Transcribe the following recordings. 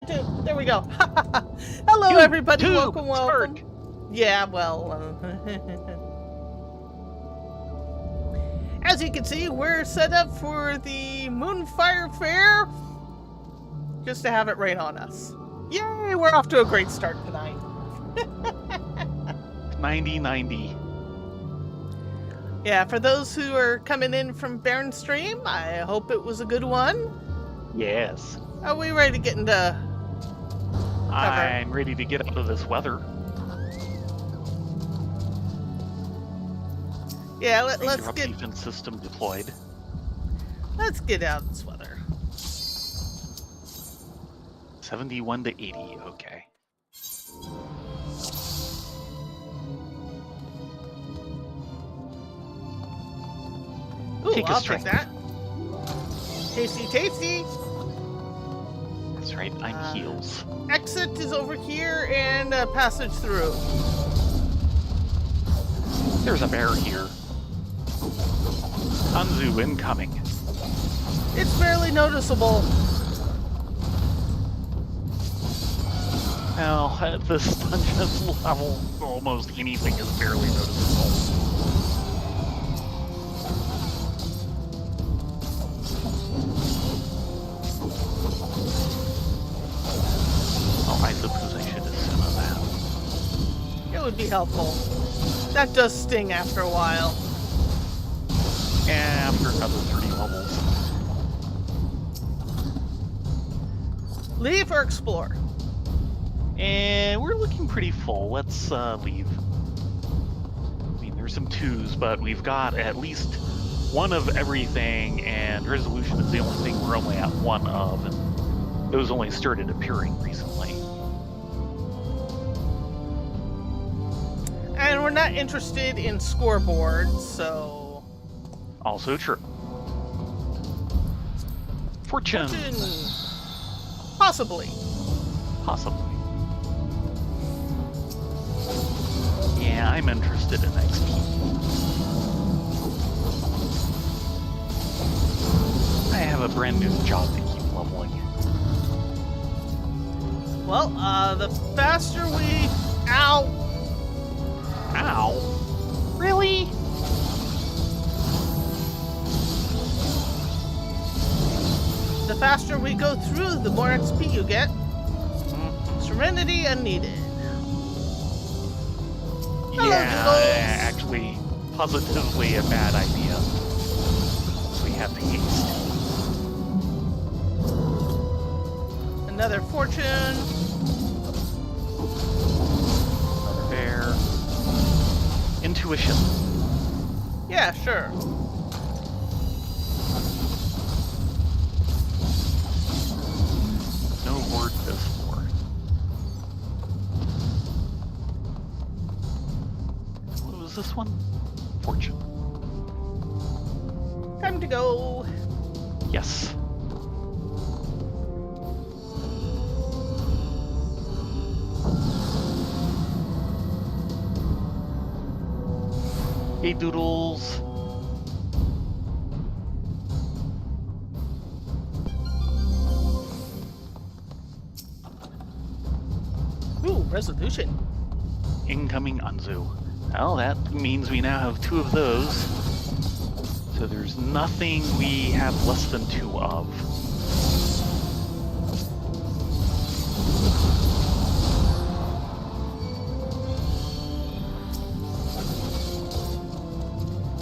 There we go. Hello, everybody. Tube, Welcome. Spark. Yeah, well, as you can see, we're set up for the Moonfire Fair, just to have it rain on us. Yay! We're off to a great start tonight. 90-90. Yeah, for those who are coming in from Baron Stream, I hope it was a good one. Yes. Are we ready to get into I'm ready to get out of this weather. Yeah, let's Your get defense system deployed. let's get out of this weather. 71 to 80. Okay. Ooh, Take a I'll strike. take that. Tasty, tasty. That's right. I'm heals. Exit is over here and passage through. There's a bear here. Anzu incoming. It's barely noticeable. Well, at this dungeon level, almost anything is barely noticeable. Oh, I suppose I should have sent that. It would be helpful. That does sting after a while. Yeah, after another 30 levels. Leave or explore? And we're looking pretty full. Let's leave. I mean, there's some twos, but we've got at least one of everything, and resolution is the only thing we're only at one of, and those only started appearing recently. And we're not interested in scoreboards, so... Also true. Fortune. Possibly. Possibly. Yeah, I'm interested in XP. I have a brand new job to keep leveling. Well, the faster we... Ow! Ow! Really? The faster we go through, the more XP you get. Serenity unneeded. Hello, Yeah, Doodles. actually, positively a bad idea. We have to haste. Another fortune. Another bear. Intuition. Yeah, sure. No word this for. What was this one? Fortune. Time to go. Yes. Hey, Doodles. Ooh, resolution. Incoming Anzu. Well, that means we now have two of those. So there's nothing we have less than two of.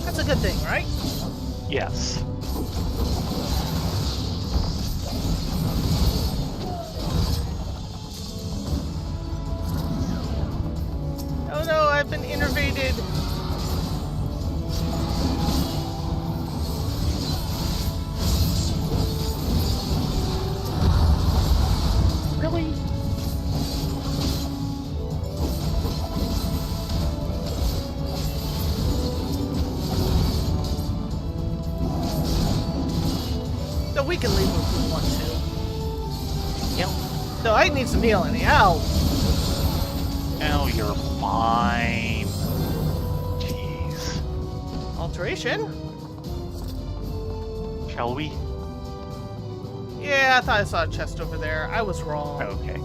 That's a good thing, right? Yes. Oh no, I've been innervated. Really? So we can leave if we want to. Yep. So I need some healing. Ow. Oh, you're fine. Jeez. Alteration. Shall we? Yeah, I thought I saw a chest over there. I was wrong. Okay.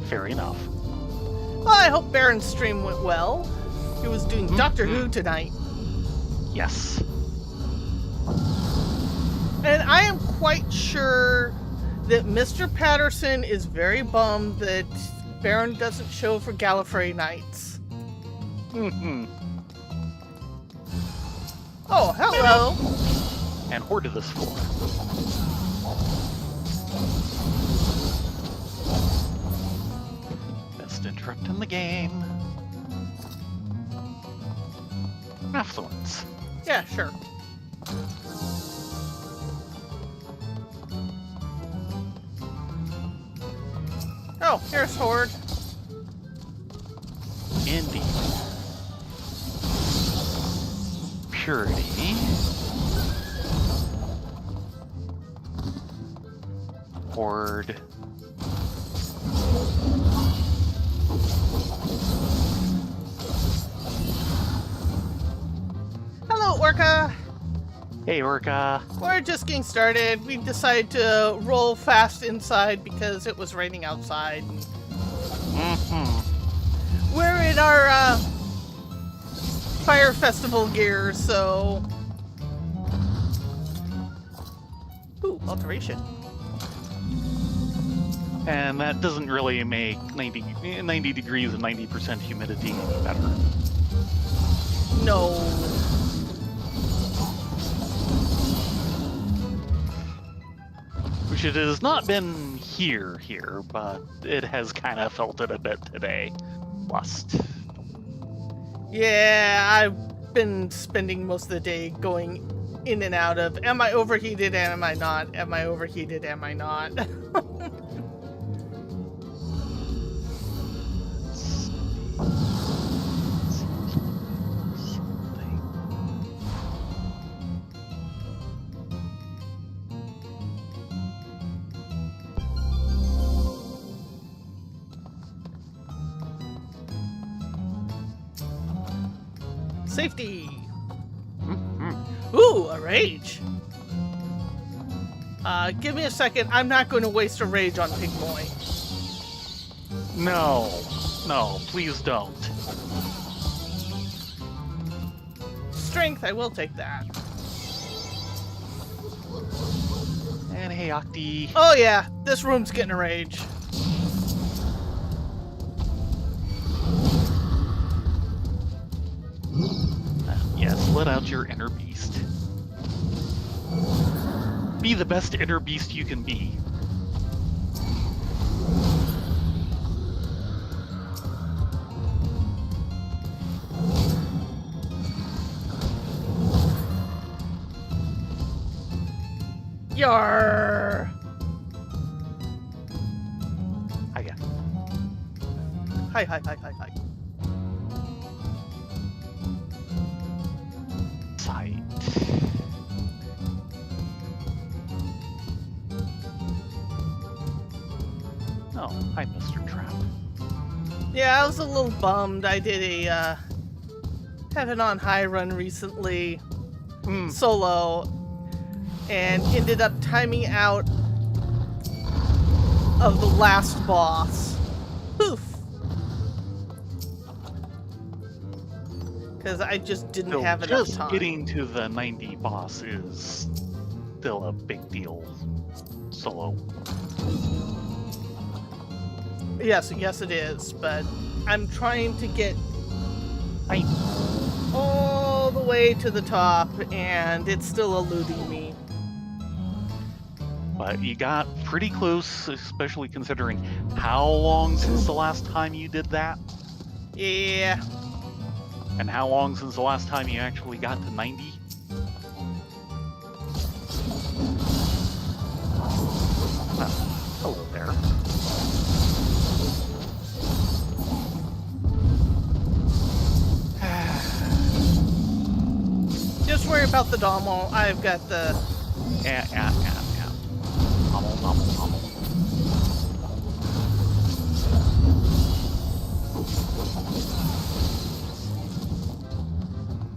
Fair enough. Well, I hope Baron's stream went well. He was doing Doctor Who tonight. Yes. And I am quite sure that Mr. Patterson is very bummed that Baron doesn't show for Gallifrey Nights. Mm-hmm. Oh, hello. And Horde to this floor. Best interrupt in the game. Affluence. Yeah, sure. Oh, here's Horde. Indeed. Purity. Horde. Hello, Orca. Hey, Orca. We're just getting started. We decided to roll fast inside because it was raining outside. Mm-hmm. We're in our Fire Festival gear, so... Ooh, alteration. And that doesn't really make 90 degrees and 90% humidity any better. No. Which it has not been here, but it has kind of felt it a bit today. Lust. Yeah, I've been spending most of the day going in and out of, am I overheated, am I not? Am I overheated, am I not? Safety! Ooh, a rage! Give me a second. I'm not going to waste a rage on Pig Boy. No, please don't. Strength, I will take that. And hey, Octi. Oh yeah, this room's getting a rage. Yes, let out your inner beast. Be the best inner beast you can be. Yarr! Hiya. Hi. Sight. Oh, hi, Mr. Trap. Yeah, I was a little bummed. I did a Heaven on High run recently, solo, and ended up timing out of the last boss. Poof! Because I just didn't So have enough just time. getting to the 90 boss is still a big deal. Solo. Yes, it is, but I'm trying to get I all the way to the top, and it's still eluding me. But you got pretty close, especially considering how long since the last time you did that, Yeah. and how long since the last time you actually got to 90. Well, hello there. Just worry about the Dommel. I've got the... Yeah. Hummel.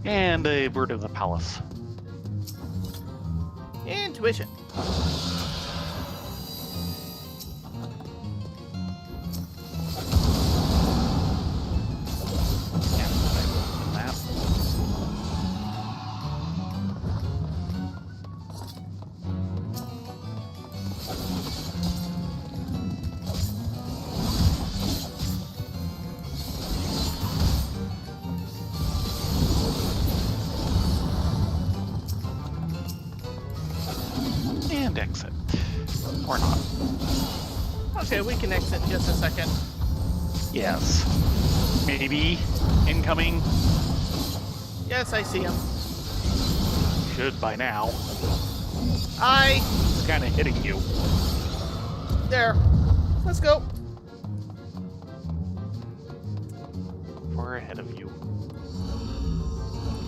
And a bird of the palace. intuition. Okay, we can exit in just a second. Yes. Maybe incoming. Yes, I see him. Should by now. It's Kind of hitting you. there. Let's go. Far ahead of you.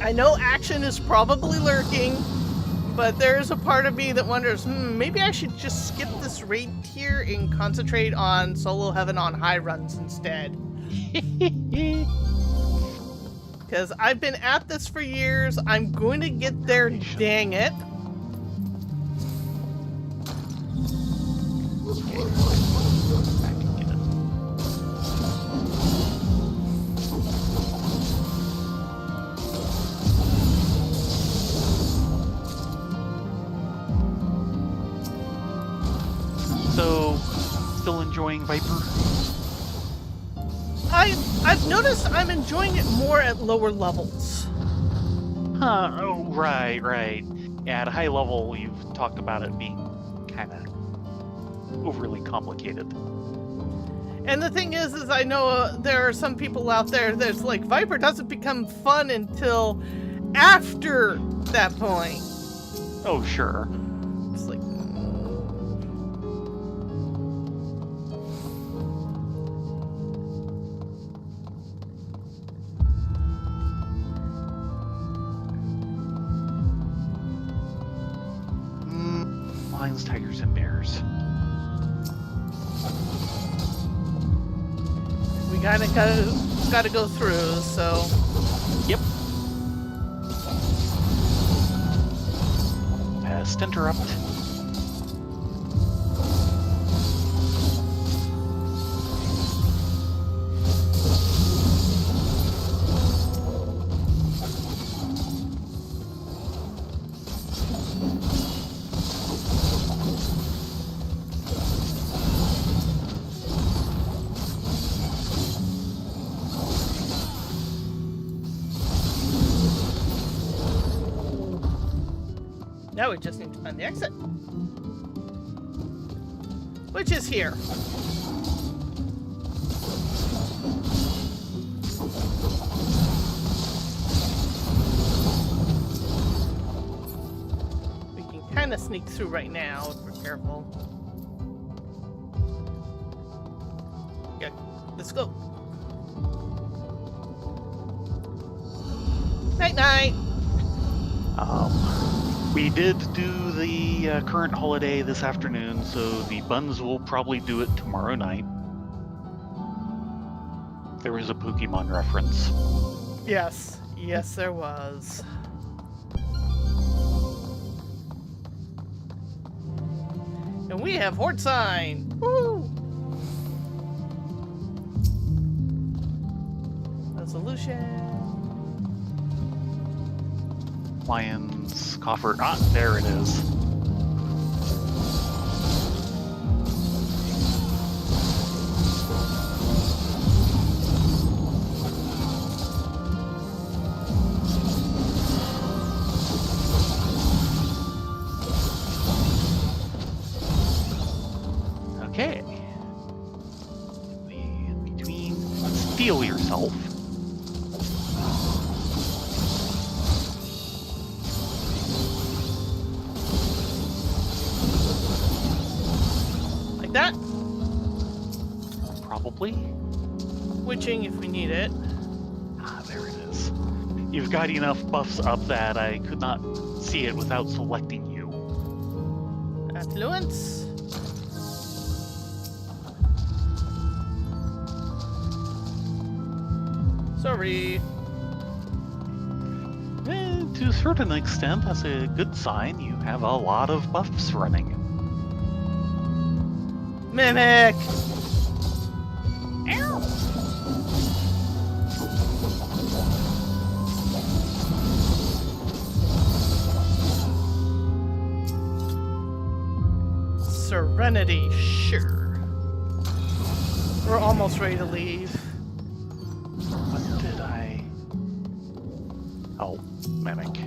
I know action is probably lurking, but there is a part of me that wonders, maybe I should just skip this raid here and concentrate on solo heaven on high runs instead. Because I've been at this for years. I'm going to get there, dang it. Okay. Back and get it. So, still enjoying Viper? I've noticed I'm enjoying it more at lower levels. Huh, oh, right. Yeah, at a high level, you've talked about it being kind of overly complicated. And the thing is I know there are some people out there that's like, Viper doesn't become fun until after that point. Oh, sure. It's like, Lions, tigers, and bears. we gotta go through, so. Yep. Pest interrupt. Now we just need to find the exit. Which is here. We can kind of sneak through right now if we're careful. Yeah, let's go. Night-night. We did do the current holiday this afternoon, so the buns will probably do it tomorrow night. There was a Pokemon reference. Yes. Yes, there was. And we have Horde Sign! Woo! Resolution. Lion's coffer. Ah, there it is. Okay. In between, steal yourself. Like that. Probably. Witching if we need it. Ah, there it is. You've got enough buffs up that I could not see it without selecting you. Affluence. Sorry. To a certain extent, that's a good sign. You have a lot of buffs running. Mimic! Serenity, sure. We're almost ready to leave. What did I... Oh, Mimic.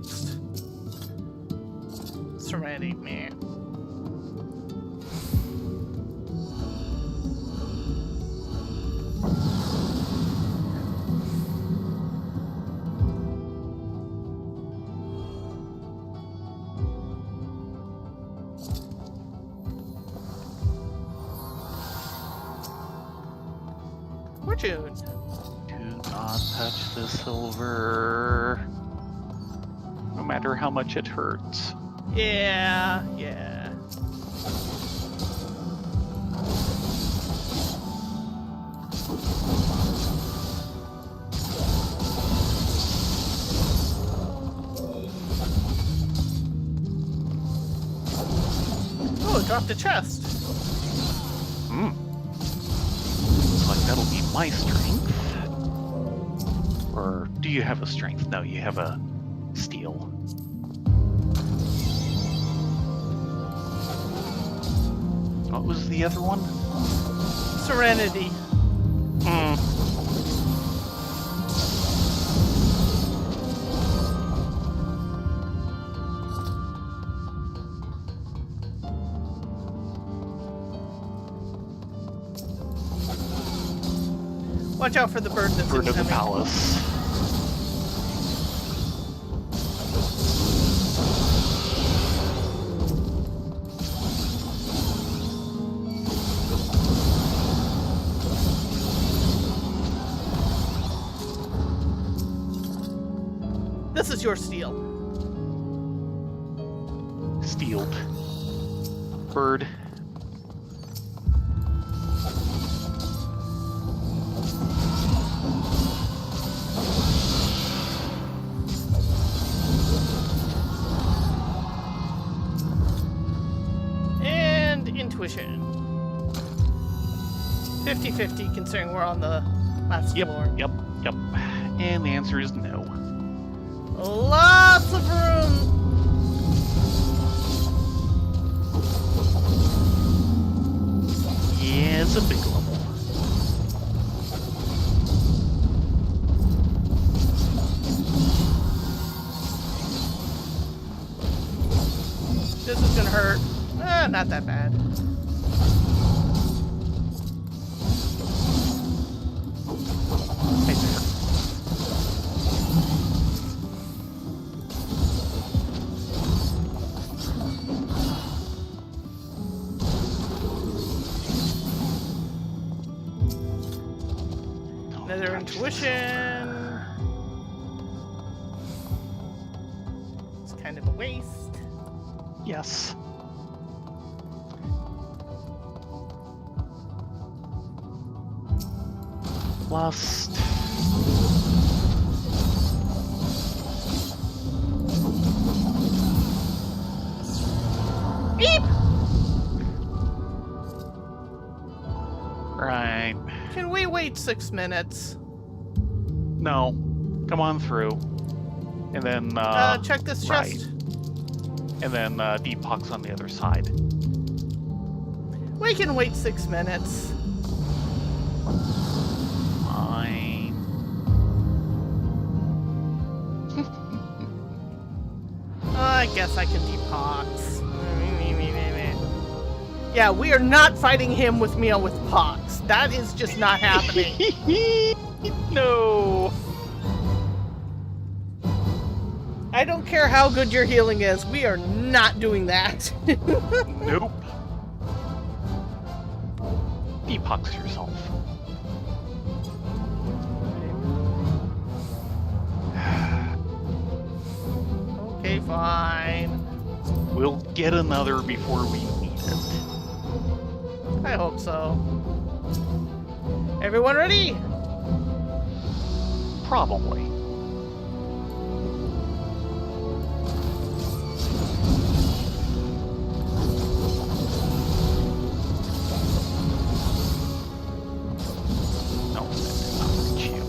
next? Serenity, man. Fortune. Do not touch the silver. No matter how much it hurts. Yeah. Oh, it dropped a chest. Looks like that'll be my strength. Or do you have a strength? No, you have a steel. What was the other one? Serenity. Watch out for the bird that's Bird of the incoming. palace. This is your steel. Steeled. Bird. And intuition. 50-50 considering we're on the last floor. Yep. And the answer is no. Lots of room. Yeah, it's a big level. This is gonna hurt. Not that bad. Hey there. Another intuition. It's kind of a waste. Yes. Lust. Beep! Right. Can we wait 6 minutes? No. Come on through. And then, Check this right. chest. And then, Deepok's on the other side. We can wait 6 minutes. Fine. I guess I can depox. Yeah, we are not fighting him with Meal with Pox. That is just not happening. No. I don't care how good your healing is. We are not doing that. Nope. Depox yourself. Okay, fine. We'll get another before we need it. I hope so. Everyone ready? Probably. No, that did not reach you.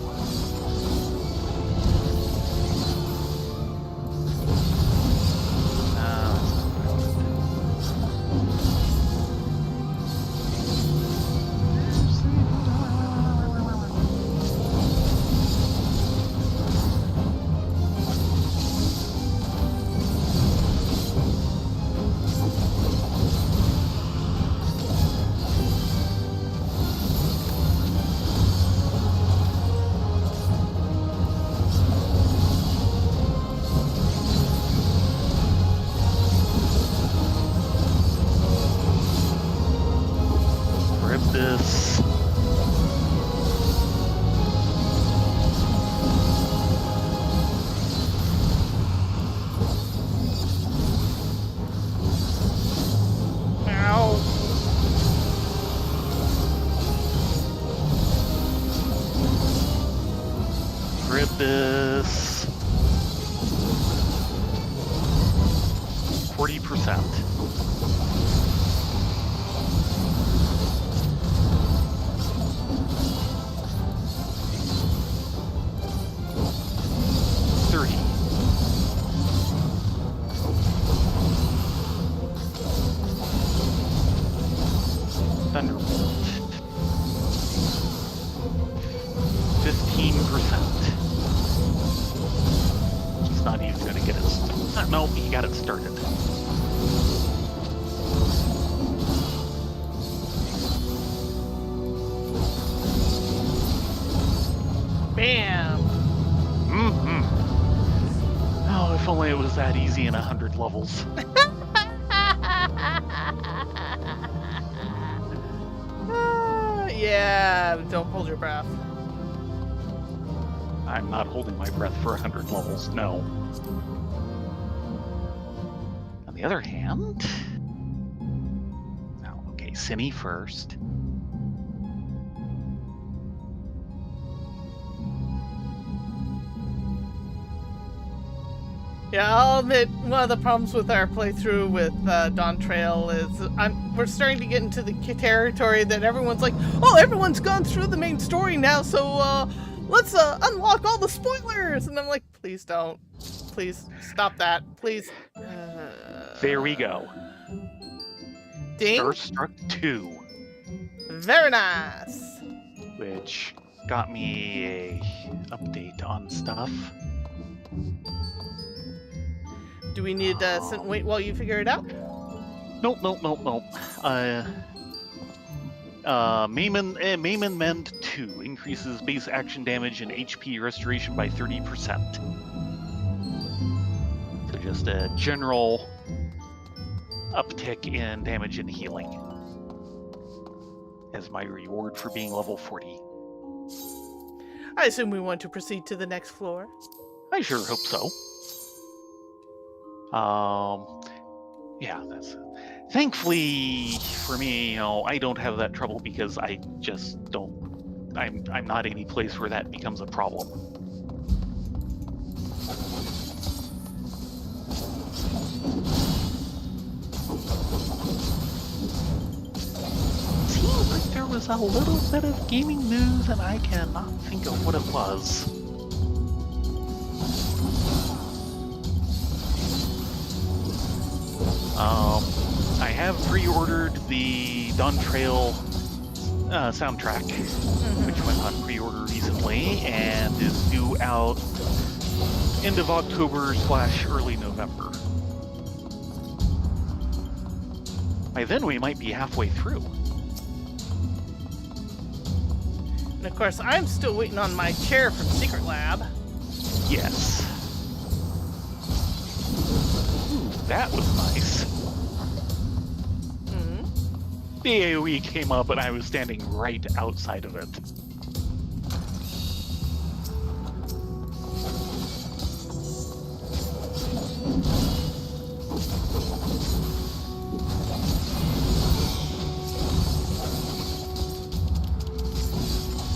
grid this 40%. Thunderbolt. 15%. It's not even going to get it. No, he got it started. Bam! Mm-hmm. Oh, if only it was that easy in 100 levels. Yeah, don't hold your breath. I'm not holding my breath for 100 levels, no. On the other hand... Oh, okay, Cine first. Yeah, I'll admit, one of the problems with our playthrough with Dawn Trail is we're starting to get into the territory that everyone's like, oh, everyone's gone through the main story now, so let's unlock all the spoilers! And I'm like, please don't. Please, stop that. Please. There we go. Ding. Starstruck 2. Very nice. Which got me a update on stuff. Do we need to wait while you figure it out? Nope. Mayman Mend 2 increases base action damage and HP restoration by 30%. So just a general uptick in damage and healing as my reward for being level 40. I assume we want to proceed to the next floor. I sure hope so. Yeah, that's... Thankfully, for me, I don't have that trouble because I just don't... I'm not any place where that becomes a problem. Seems like there was a little bit of gaming news and I cannot think of what it was. I have pre-ordered the Dawn Trail soundtrack, which went on pre-order recently, and is due out end of October / early November. By then we might be halfway through. And of course, I'm still waiting on my chair from Secret Lab. Yes. Ooh, that was nice. The AoE came up and I was standing right outside of it.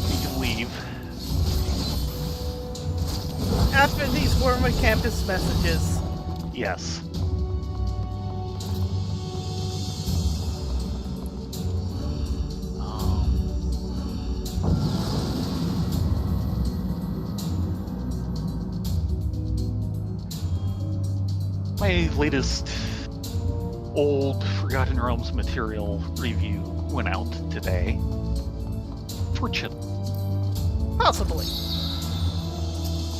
We can leave. After these Wormwood Campus messages. Yes. My latest old Forgotten Realms material review went out today. Fortune. Possibly.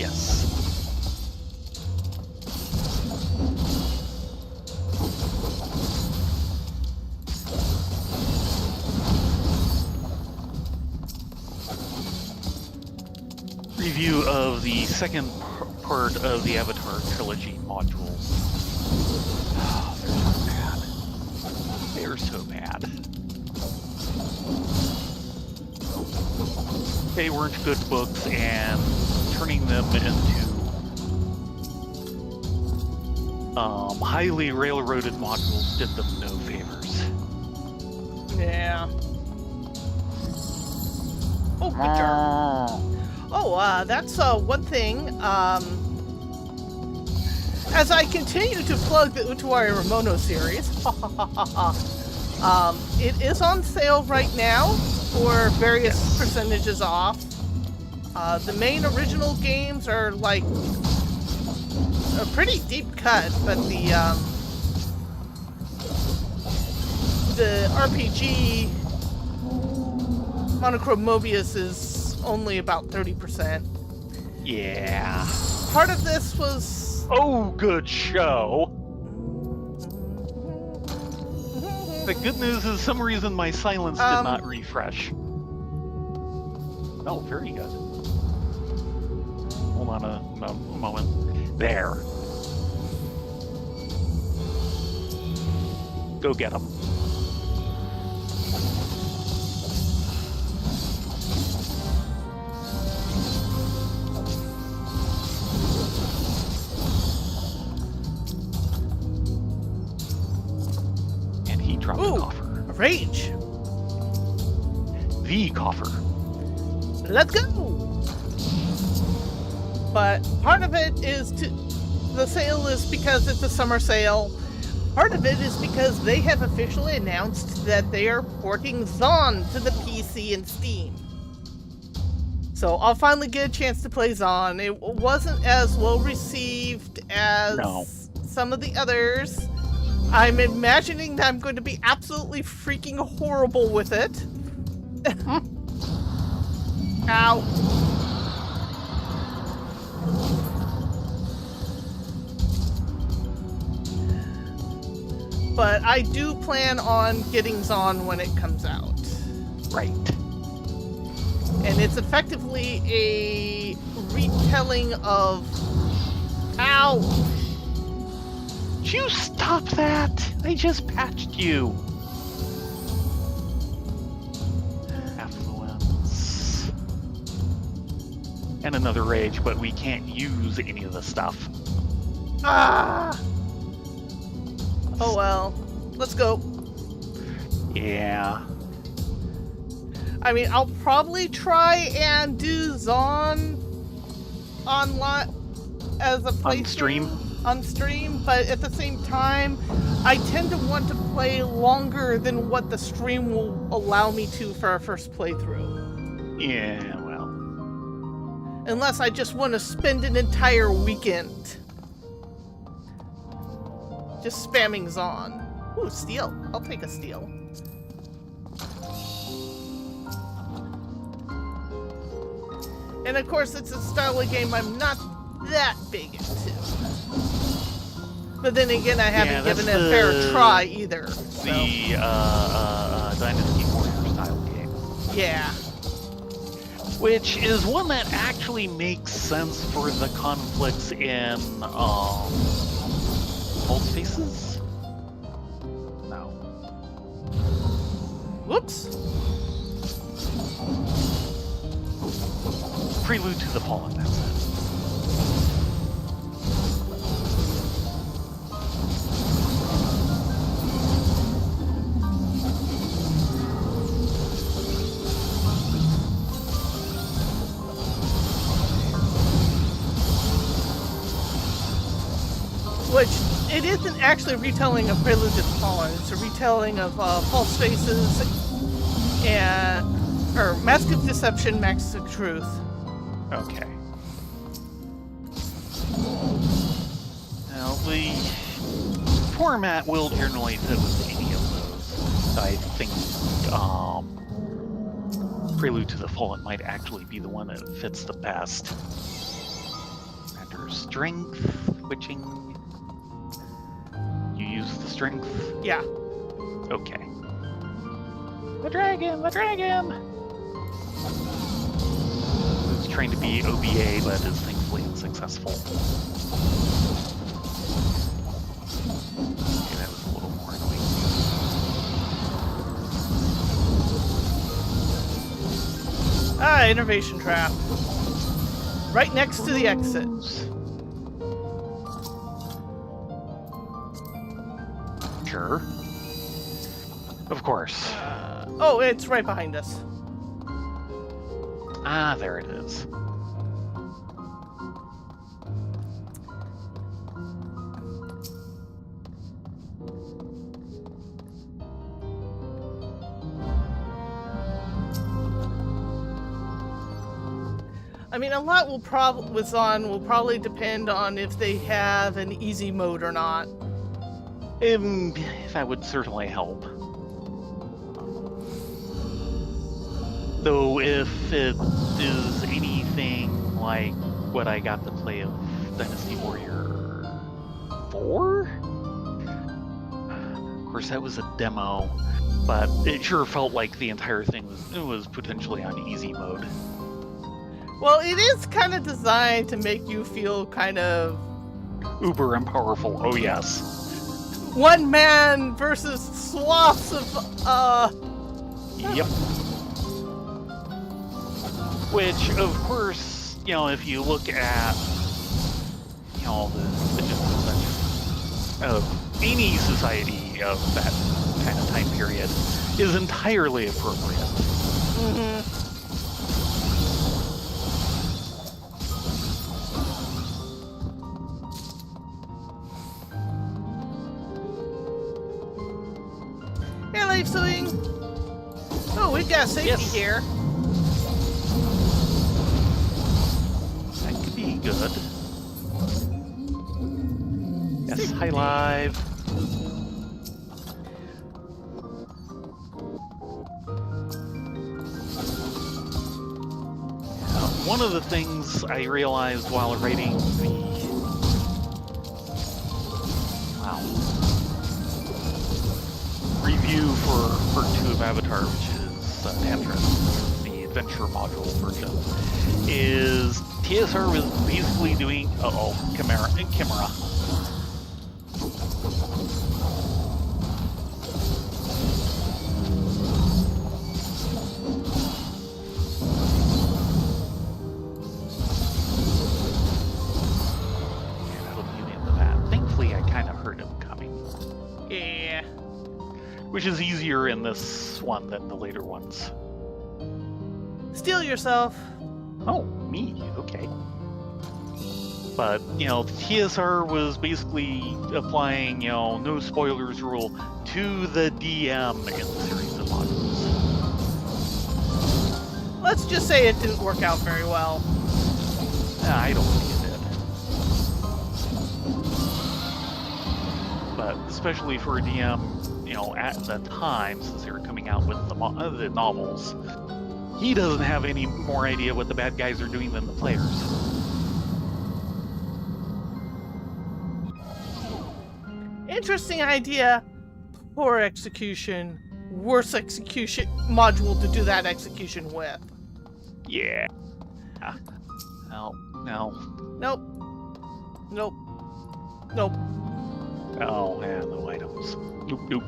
Yes. Review of the second part of the Avatar trilogy modules. Oh, they're so bad. They weren't good books, and turning them into highly railroaded modules did them no favors. Yeah. Oh, good turn. Oh, that's one thing. As I continue to plug the Utawari Ramono series, it is on sale right now for various percentages off. The main original games are like a pretty deep cut, but the RPG Monochrome Mobius is only about 30%. Yeah. Part of this was... Oh, good show. The good news is some reason my silence did not refresh. Oh, very good. Hold on a moment. There. Go get him. And he dropped a coffer. A rage! The coffer. Let's go! But part of it is the sale is because it's a summer sale. Part of it is because they have officially announced that they are porting Zon to the PC and Steam. So I'll finally get a chance to play Zon. It wasn't as well received as some of the others. I'm imagining that I'm going to be absolutely freaking horrible with it. Ow. But I do plan on getting Zon when it comes out. Right. And it's effectively a retelling of... Ow! Did you stop that? I just patched you. Affluence. And another rage, but we can't use any of the stuff. Ah! Oh well. Let's go. Yeah. I mean, I'll probably try and do Zon online as a playthrough on stream, but at the same time, I tend to want to play longer than what the stream will allow me to for our first playthrough. Yeah, well. Unless I just want to spend an entire weekend just spamming Zon. Ooh, steel. I'll take a steel. And of course, it's a style of game I'm not that big into. But then again, I haven't given it a fair try either. The Dynasty Warrior style game. Yeah. Which is one that actually makes sense for the conflicts in Cold Spaces? No. Whoops. Prelude to the Fallen, that's it. Which, it isn't actually a retelling of Prelude to the Fallen, it's a retelling of False Spaces and... or Mask of Deception, Mask of Truth. Okay. Now, the format will generally fit with any of those. I think Prelude to the Fallen might actually be the one that fits the best. Under strength, witching. You use the strength? Yeah. Okay. The dragon! The dragon! Who's trying to be OBA, but is thankfully unsuccessful. Okay, that was a little more annoying. Ah, innervation trap. Right next to the exit. Sure. Of course. Oh, it's right behind us. Ah, there it is. I mean, a lot will with Zon will probably depend on if they have an easy mode or not. That would certainly help. Though if it is anything like what I got to play of Dynasty Warrior 4? Of course, that was a demo, but it sure felt like the entire thing was potentially on easy mode. Well, it is kind of designed to make you feel kind of uber and powerful. Oh yes. One man versus swaths of Yep. Which, of course, if you look at the general of any society of that kind of time period is entirely appropriate. Mm-hmm. Life sewing. Oh, we've got safety here. That could be good. Yes, hi live. One of the things I realized while writing the review for Part 2 of Avatar, which is Tantris, the adventure module version, is TSR was basically doing Chimera. That'll be the end of that. Thankfully, I kind of heard him coming. Yeah. Which is easier in this one than the later ones. Steal yourself. Oh, me? Okay. But, TSR was basically applying, no spoilers rule to the DM in the series of modules. Let's just say it didn't work out very well. I don't think it did. But especially for a DM, at the time, since they were coming out with the novels, he doesn't have any more idea what the bad guys are doing than the players. Interesting idea. Poor execution. Worse execution module to do that execution with. Yeah. No. Nope. Nope. Nope. Oh, yeah, no items. Nope.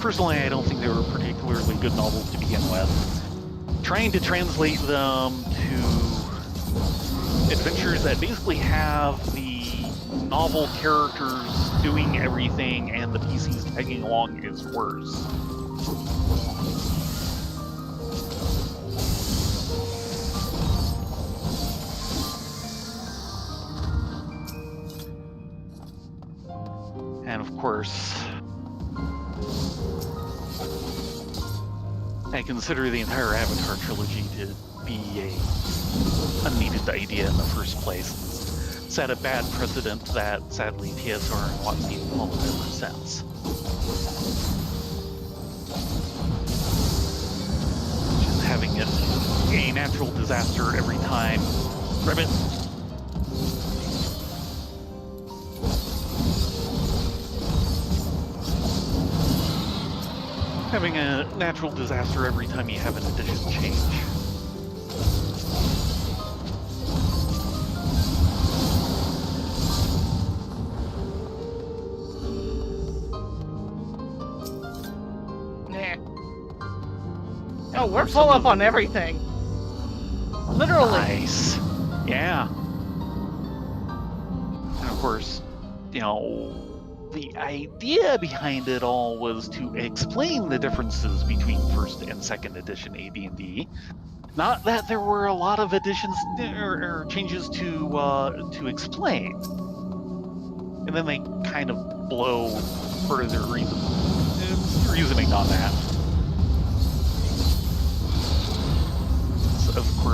Personally, I don't think they were particularly good novels to begin with. Trying to translate them to adventures that basically have the novel characters doing everything and the PCs tagging along is worse. And of course, I consider the entire Avatar trilogy to be a unneeded idea in the first place. Set a bad precedent that sadly TSR and WotC have followed ever since. Just having it a natural disaster every time. Ribbit. Having a natural disaster every time you have an edition change. Oh, we're full up on everything. Literally. Nice. Yeah. And of course, the idea behind it all was to explain the differences between first and second edition AD&D. Not that there were a lot of additions or changes to explain. And then they kind of blow part of their reasoning on that.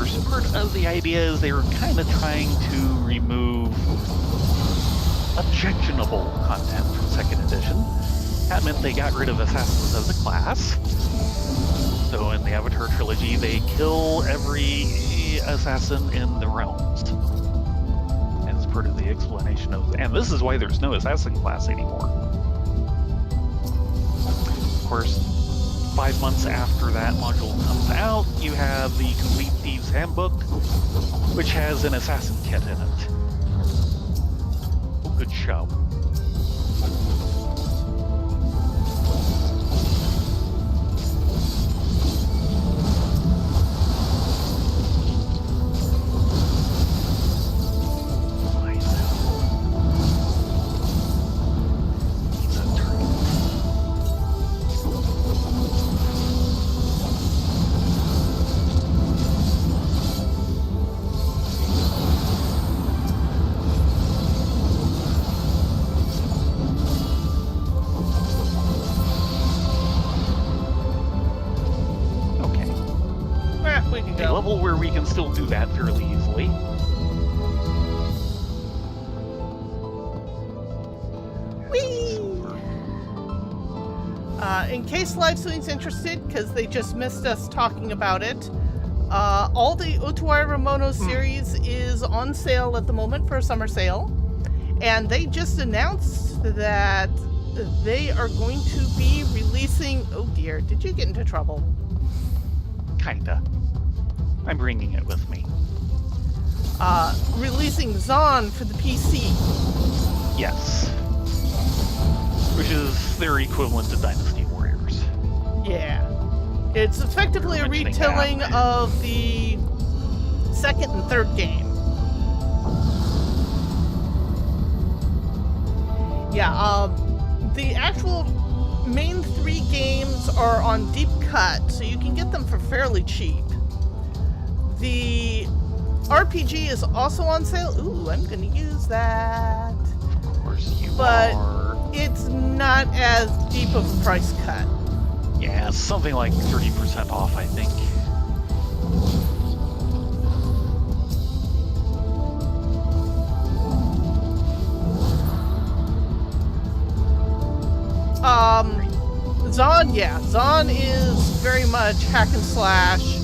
course, part of the idea is they were kind of trying to remove objectionable content from 2nd edition. That meant they got rid of assassins as a class. So in the Avatar trilogy, they kill every assassin in the realms. As part of the explanation of... And this is why there's no assassin class anymore. Of course, 5 months after that module comes out, you have the Complete Thieves Handbook, which has an assassin kit in it. Good show. A level where we can still do that fairly easily. Whee! In case Liveswing's interested, because they just missed us talking about it, all the Otuai Ramono series is on sale at the moment for a summer sale, and they just announced that they are going to be releasing... Oh dear, did you get into trouble? Kinda. I'm bringing it with me. Releasing Zon for the PC. Yes. Which is their equivalent to Dynasty Warriors. Yeah. It's effectively a retelling of the 2nd and 3rd game. Yeah, the actual main 3 games are on Deep Cut, so you can get them for fairly cheap. The RPG is also on sale. Ooh, I'm going to use that. Of course you but are. It's not as deep of a price cut. Yeah, something like 30% off, I think. Zon, yeah. Zon is very much hack and slash.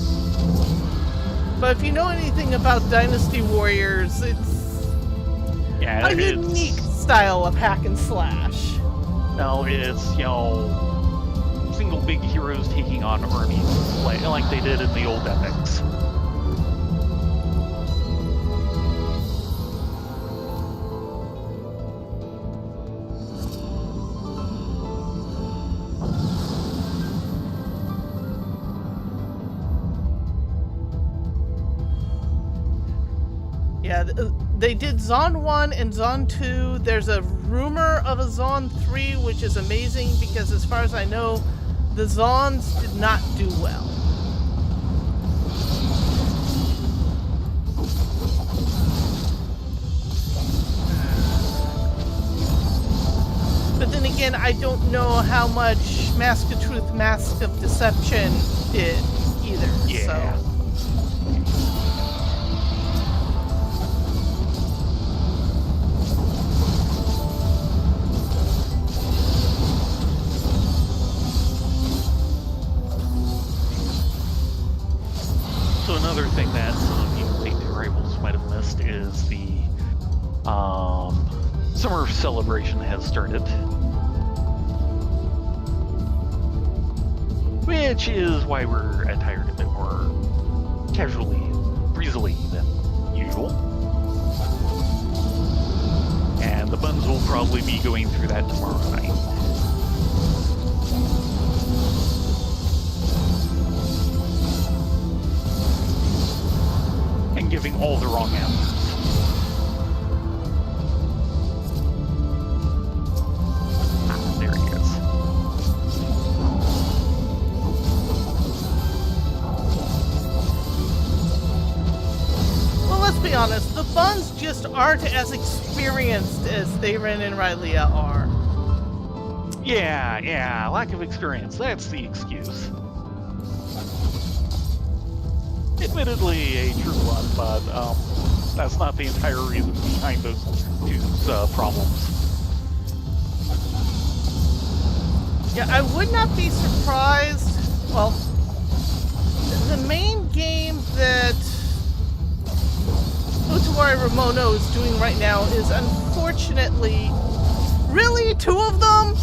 But if you know anything about Dynasty Warriors, it's a unique style of hack and slash. No, it's, single big heroes taking on armies, like they did in the old epics. Yeah, they did Zon 1 and Zon 2. There's a rumor of a Zon 3, which is amazing because as far as I know, the Zons did not do well. But then again, I don't know how much Mask of Truth, Mask of Deception did either. Yeah. So. So another thing that some of you Late Rivals might have missed is the summer celebration has started, which is why we're attired a bit more casually, breezily than usual. And the buns will probably be going through that tomorrow night. And giving all the wrong answers. There he is. Well, let's be honest, the Buns just aren't as experienced as Thayren and Rylea are. Yeah, lack of experience, that's the excuse. It admittedly a true one, but that's not the entire reason behind those two problems. Yeah, I would not be surprised. Well, the main game that Utawari Ramono is doing right now is unfortunately... Really? 2 of them?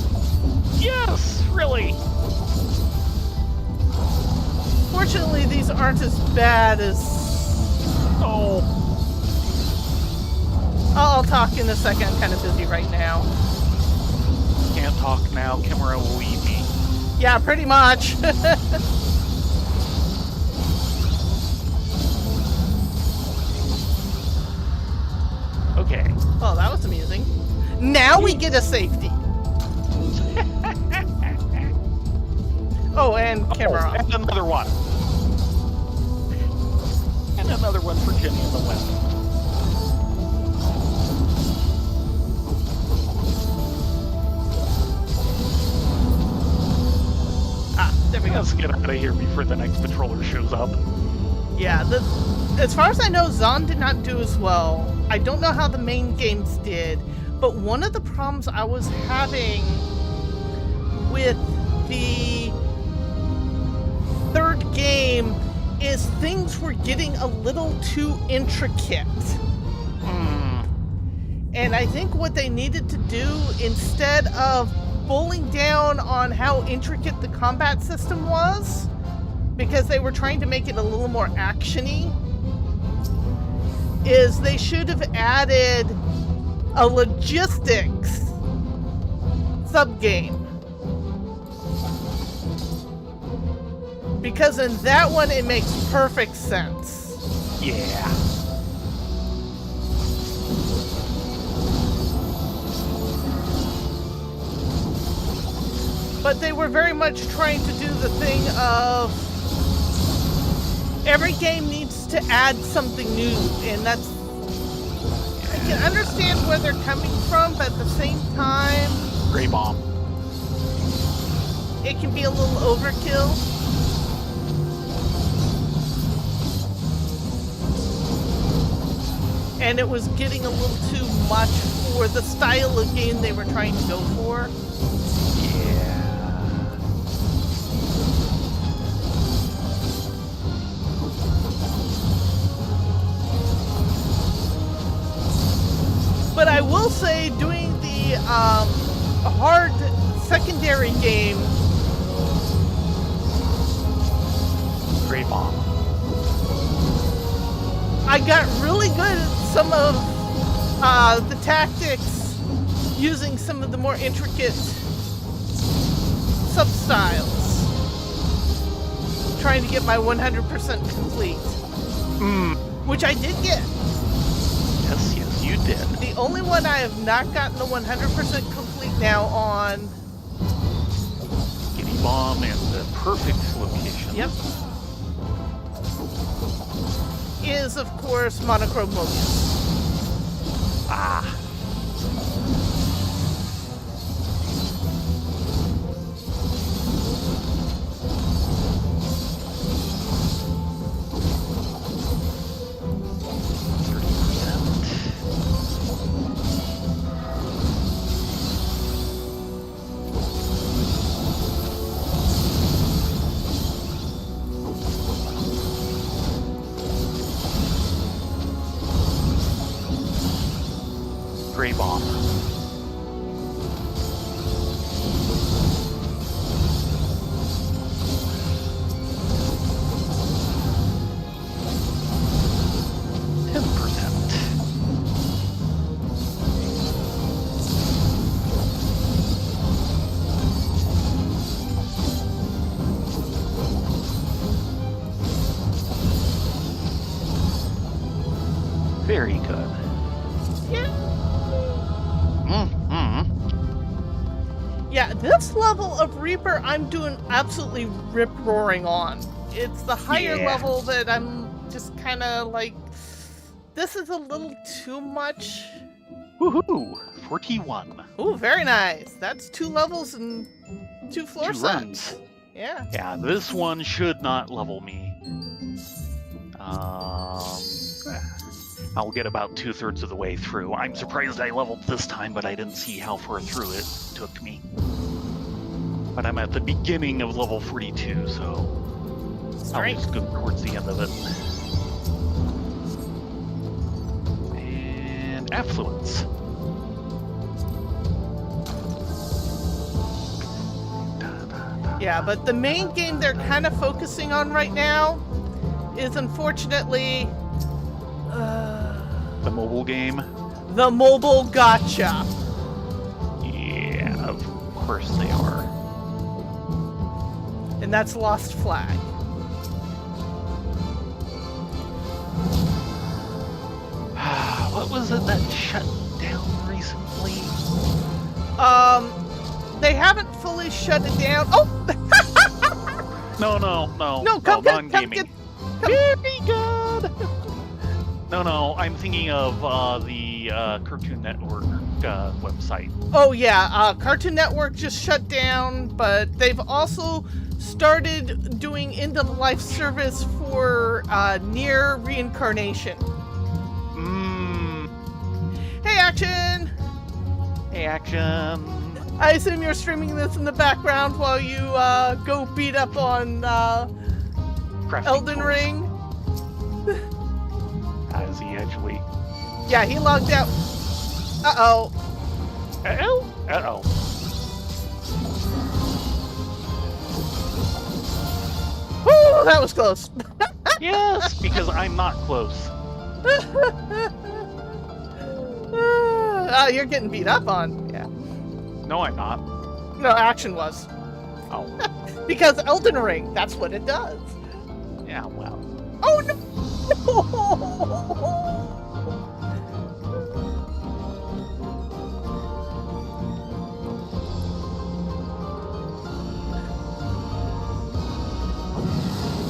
Yes, really. Fortunately, these aren't as bad as... Oh. I'll talk in a second. I'm kind of busy right now. Can't talk now. Kimura will eat me. Yeah, pretty much. Okay. Oh, that was amusing. Now we get a safety. Oh, and camera. And another one. And another one for Jenny in the west. Ah, there we go. Let's get out of here before the next patroller shows up. Yeah, as far as I know, Zon did not do as well. I don't know how the main games did, but one of the problems I was having with the 3rd game is things were getting a little too intricate. And I think what they needed to do, instead of pulling down on how intricate the combat system was, because they were trying to make it a little more action-y, is they should have added a logistics sub-game. Because in that one, it makes perfect sense. Yeah. But they were very much trying to do the thing of every game needs to add something new, and that's... I can understand where they're coming from, but at the same time... Grey Bomb. It can be a little overkill. And it was getting a little too much for the style of game they were trying to go for. But I will say, doing the hard secondary game... Grey Bomb. I got really good at some of the tactics using some of the more intricate sub-styles. Trying to get my 100% complete. Which I did get. Yes, yes, you did. The only one I have not gotten the 100% complete now on... Giddy Bomb and the perfect location. Yep. Is, of course, Monochrome Mobius. Ah. Grey Bomb. Very good. Yeah, this level of Reaper I'm doing absolutely rip-roaring on. It's the higher level that I'm just kind of like, this is a little too much. Woohoo! 41. Ooh, very nice. That's 2 levels and 2 floor Two sets. runs. Yeah. Yeah, this one should not level me. I'll get about 2/3 of the way through. I'm surprised I leveled this time, but I didn't see how far through it took me. But I'm at the beginning of level 42, so I'll just go towards the end of it. And affluence. Yeah, but the main game they're kind of focusing on right now is unfortunately The mobile game? the mobile gacha. Yeah, of course they are. And that's Lost Flag. What was it that shut down recently? They haven't fully shut it down. Oh! No, come non-gaming. come. Very good! No, I'm thinking of the Cartoon Network website. Oh yeah, Cartoon Network just shut down, but they've also started doing end-of-life service for Near Reincarnation. Hey, Action! Hey, Action! I assume you're streaming this in the background while you go beat up on Crafting Elden tools. Ring. Is he actually? Yeah, he logged out. Uh-oh. Uh-oh. Woo, that was close. Yes, because I'm not close. You're getting beat up on. Yeah. No, I'm not. No, Action was. Oh. Because Elden Ring, that's what it does. Yeah, well. Oh no!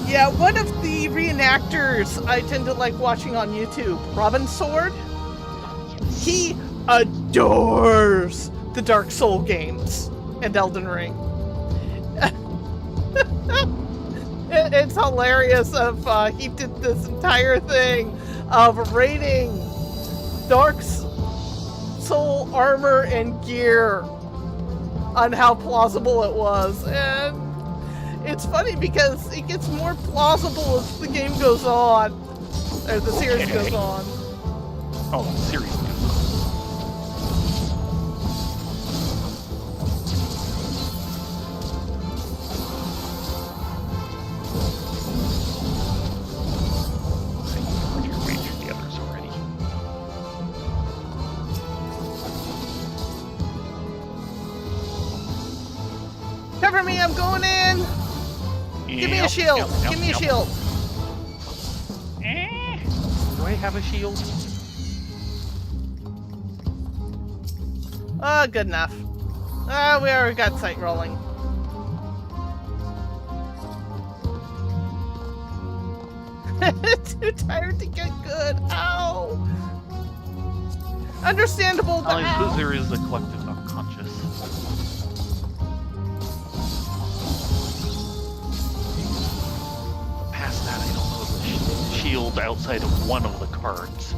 Yeah, one of the reenactors I tend to like watching on YouTube, Robin Sword, he adores the Dark Soul games and Elden Ring. It's hilarious of he did this entire thing of rating Dark Soul armor and gear on how plausible it was, and it's funny because it gets more plausible as the game goes on, or the series goes on. Oh, the series goes on. You're way through the others already. Cover me, I'm going in! Give me a shield! Give me a shield! Do I have a shield? Good enough. We already got sight rolling. Too tired to get good. Ow! Understandable, but I suppose ow. there is a collective unconscious. Past that, I don't know the shield outside of one of the cards.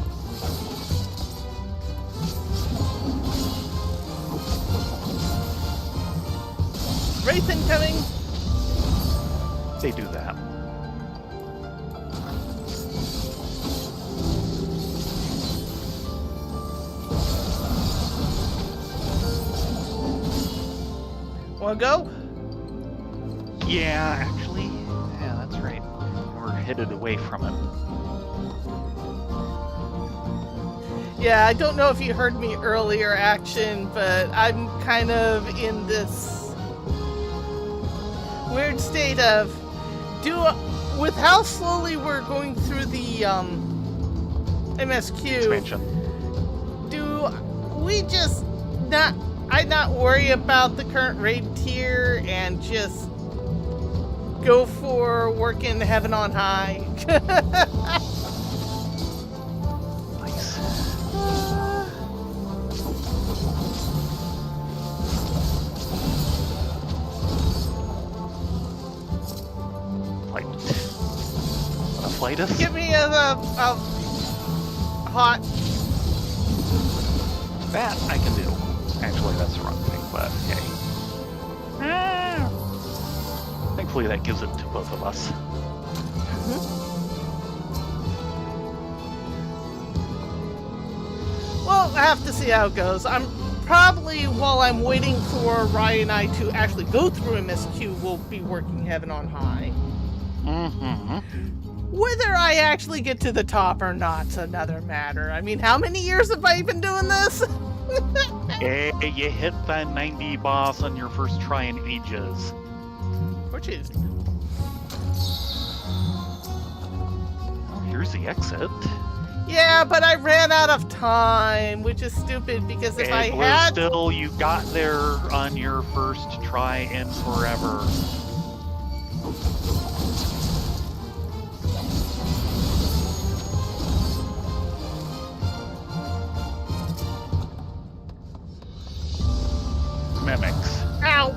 Wraith incoming. They do that. Wanna go? Yeah, actually, yeah, that's right. We're headed away from it. Yeah, I don't know if you heard me earlier, Action, but I'm kind of in this weird state of with how slowly we're going through the MSQ. Expansion. Do we just not worry about the current raid tier and just go for working heaven on high? Nice. Flight. Wanna flight us? Give me a hot. That I can do. Actually, that's the wrong thing, but hey. Thankfully, that gives it to both of us. Well, I have to see how it goes. I'm probably, while I'm waiting for Ryan and I to actually go through MSQ, we'll be working Heaven on High. Whether I actually get to the top or not's another matter. I mean, how many years have I been doing this? Hey, you hit that 90 boss on your first try in ages. Or Tuesday. Well, here's the exit. Yeah, but I ran out of time, which is stupid because if I had... Still, you got there on your first try in forever. Mimics. Ow!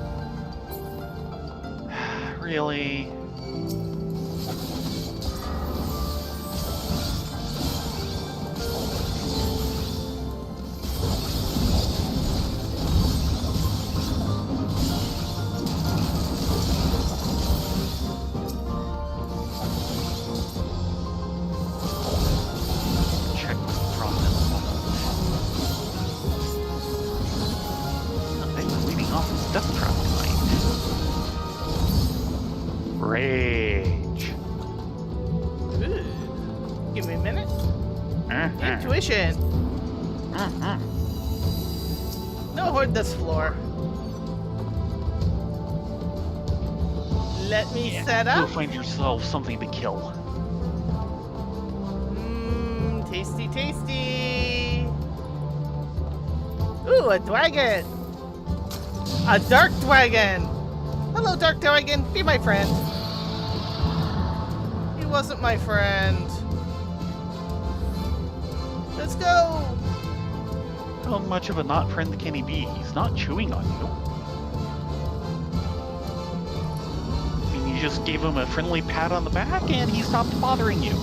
Really? Check from this moment. They were leading off his death trap tonight. Rage. Ooh. Give me a minute. Uh-huh. Intuition. Uh-huh. No hoard this floor. Let me set Go up. find yourself something to kill. Tasty, tasty. Ooh, a dragon. A dark dragon. Hello, dark dragon. Be my friend. He wasn't my friend. Let's go. How much of a not friend can he be? He's not chewing on you. I mean, you just gave him a friendly pat on the back and he stopped bothering you.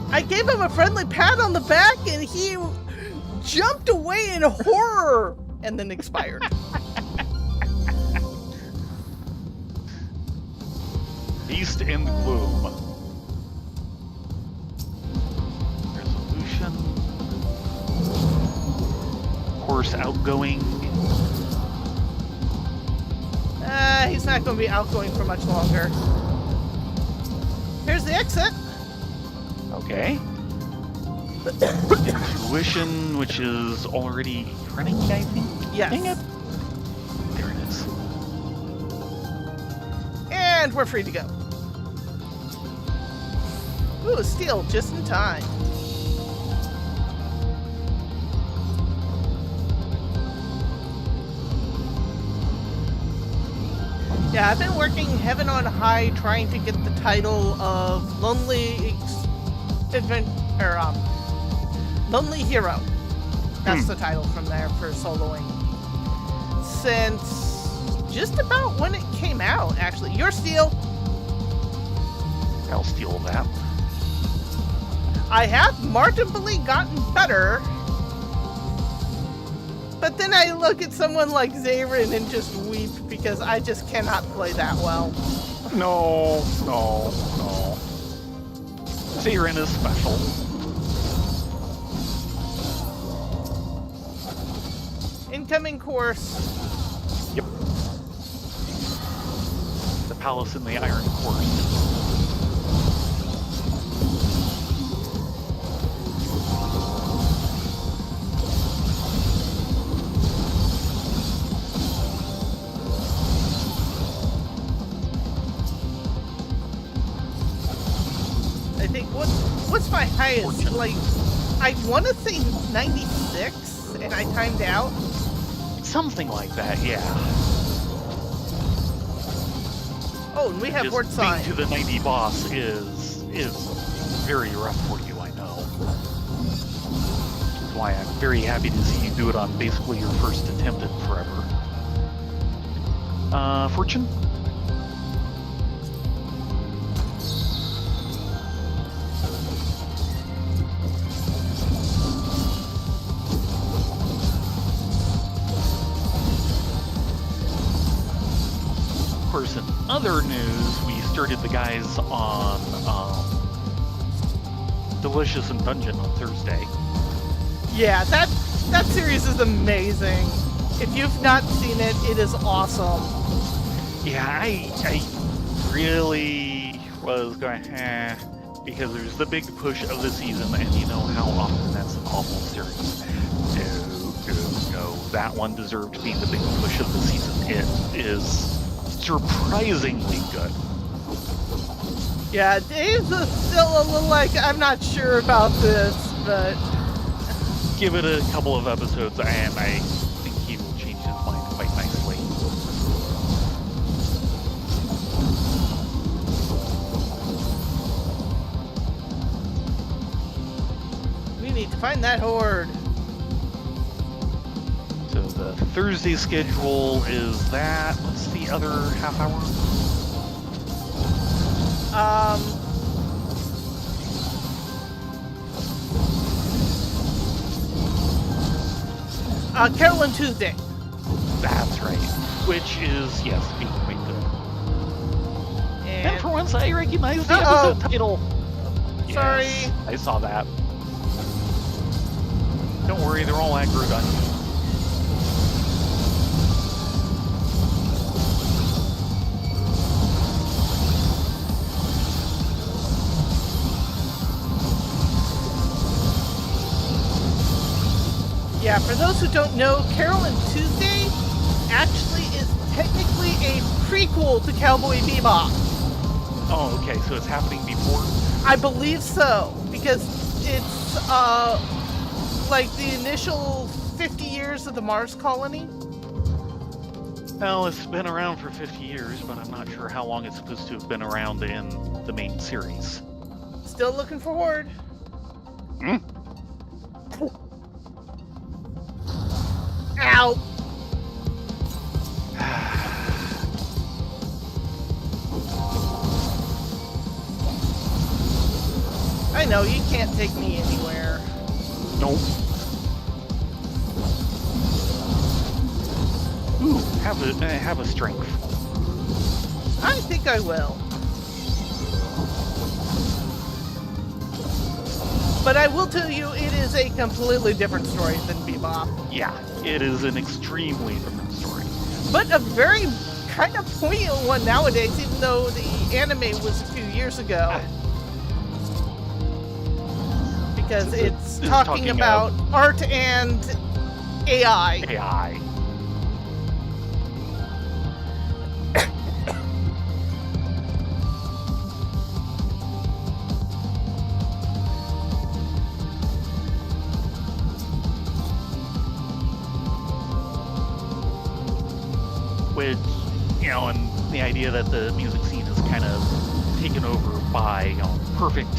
I gave him a friendly pat on the back and he jumped away in horror and then expired. Beast in the gloom. Resolution. Horse outgoing. He's not going to be outgoing for much longer. Here's the exit. Okay. Tuition, which is already running, I think. Yes. Dang it. There it is. And we're free to go. Ooh, steel, just in time. Yeah, I've been working Heaven on High trying to get the title of Lonely Lonely Hero. That's the title from there for soloing. Since just about when it came out, actually. Your Steel. I'll steal that. I have marginally gotten better. But then I look at someone like Zarin and just weep because I just cannot play that well. No. Zarin is special. Incoming course. Yep. The Palace in the Iron Course. I think what's my highest? Like, I want to say 96, and I timed out. Something like that, yeah. Oh, and we have word Just being sign. to the 90 boss is very rough for you, I know. That's why I'm very happy to see you do it on basically your first attempt at forever. Fortune? other news, we started the guys on Delicious and Dungeon on Thursday. Yeah, that series is amazing. If you've not seen it, it is awesome. Yeah, I really was going, because there's the big push of the season, and you know how often that's an awful series. No. That one deserved being the big push of the season. It is surprisingly good. Yeah, Dave's still a little like, I'm not sure about this, but... Give it a couple of episodes, and I think he will change his mind quite nicely. We need to find that horde. So the Thursday schedule is that. What's the other half hour? Carolyn Tuesday. That's right. Which is, yes, being quite good. And for once, I recognize the episode title. Sorry. Yes, I saw that. Don't worry, they're all aggroed on you. Yeah, for those who don't know, Carolyn Tuesday actually is technically a prequel to Cowboy Bebop. Oh, okay, so it's happening before? I believe so, because it's like the initial 50 years of the Mars colony. Well, it's been around for 50 years, but I'm not sure how long it's supposed to have been around in the main series. Still looking for Horde. Ow! I know, you can't take me anywhere. Nope. Ooh, have a strength. I think I will. But I will tell you, it is a completely different story than Bebop. Yeah, it is an extremely different story. But a very kind of poignant one nowadays, even though the anime was a few years ago. Because it's talking about art and AI. AI. Which, you know, and the idea that the music scene is kind of taken over by, you know, perfect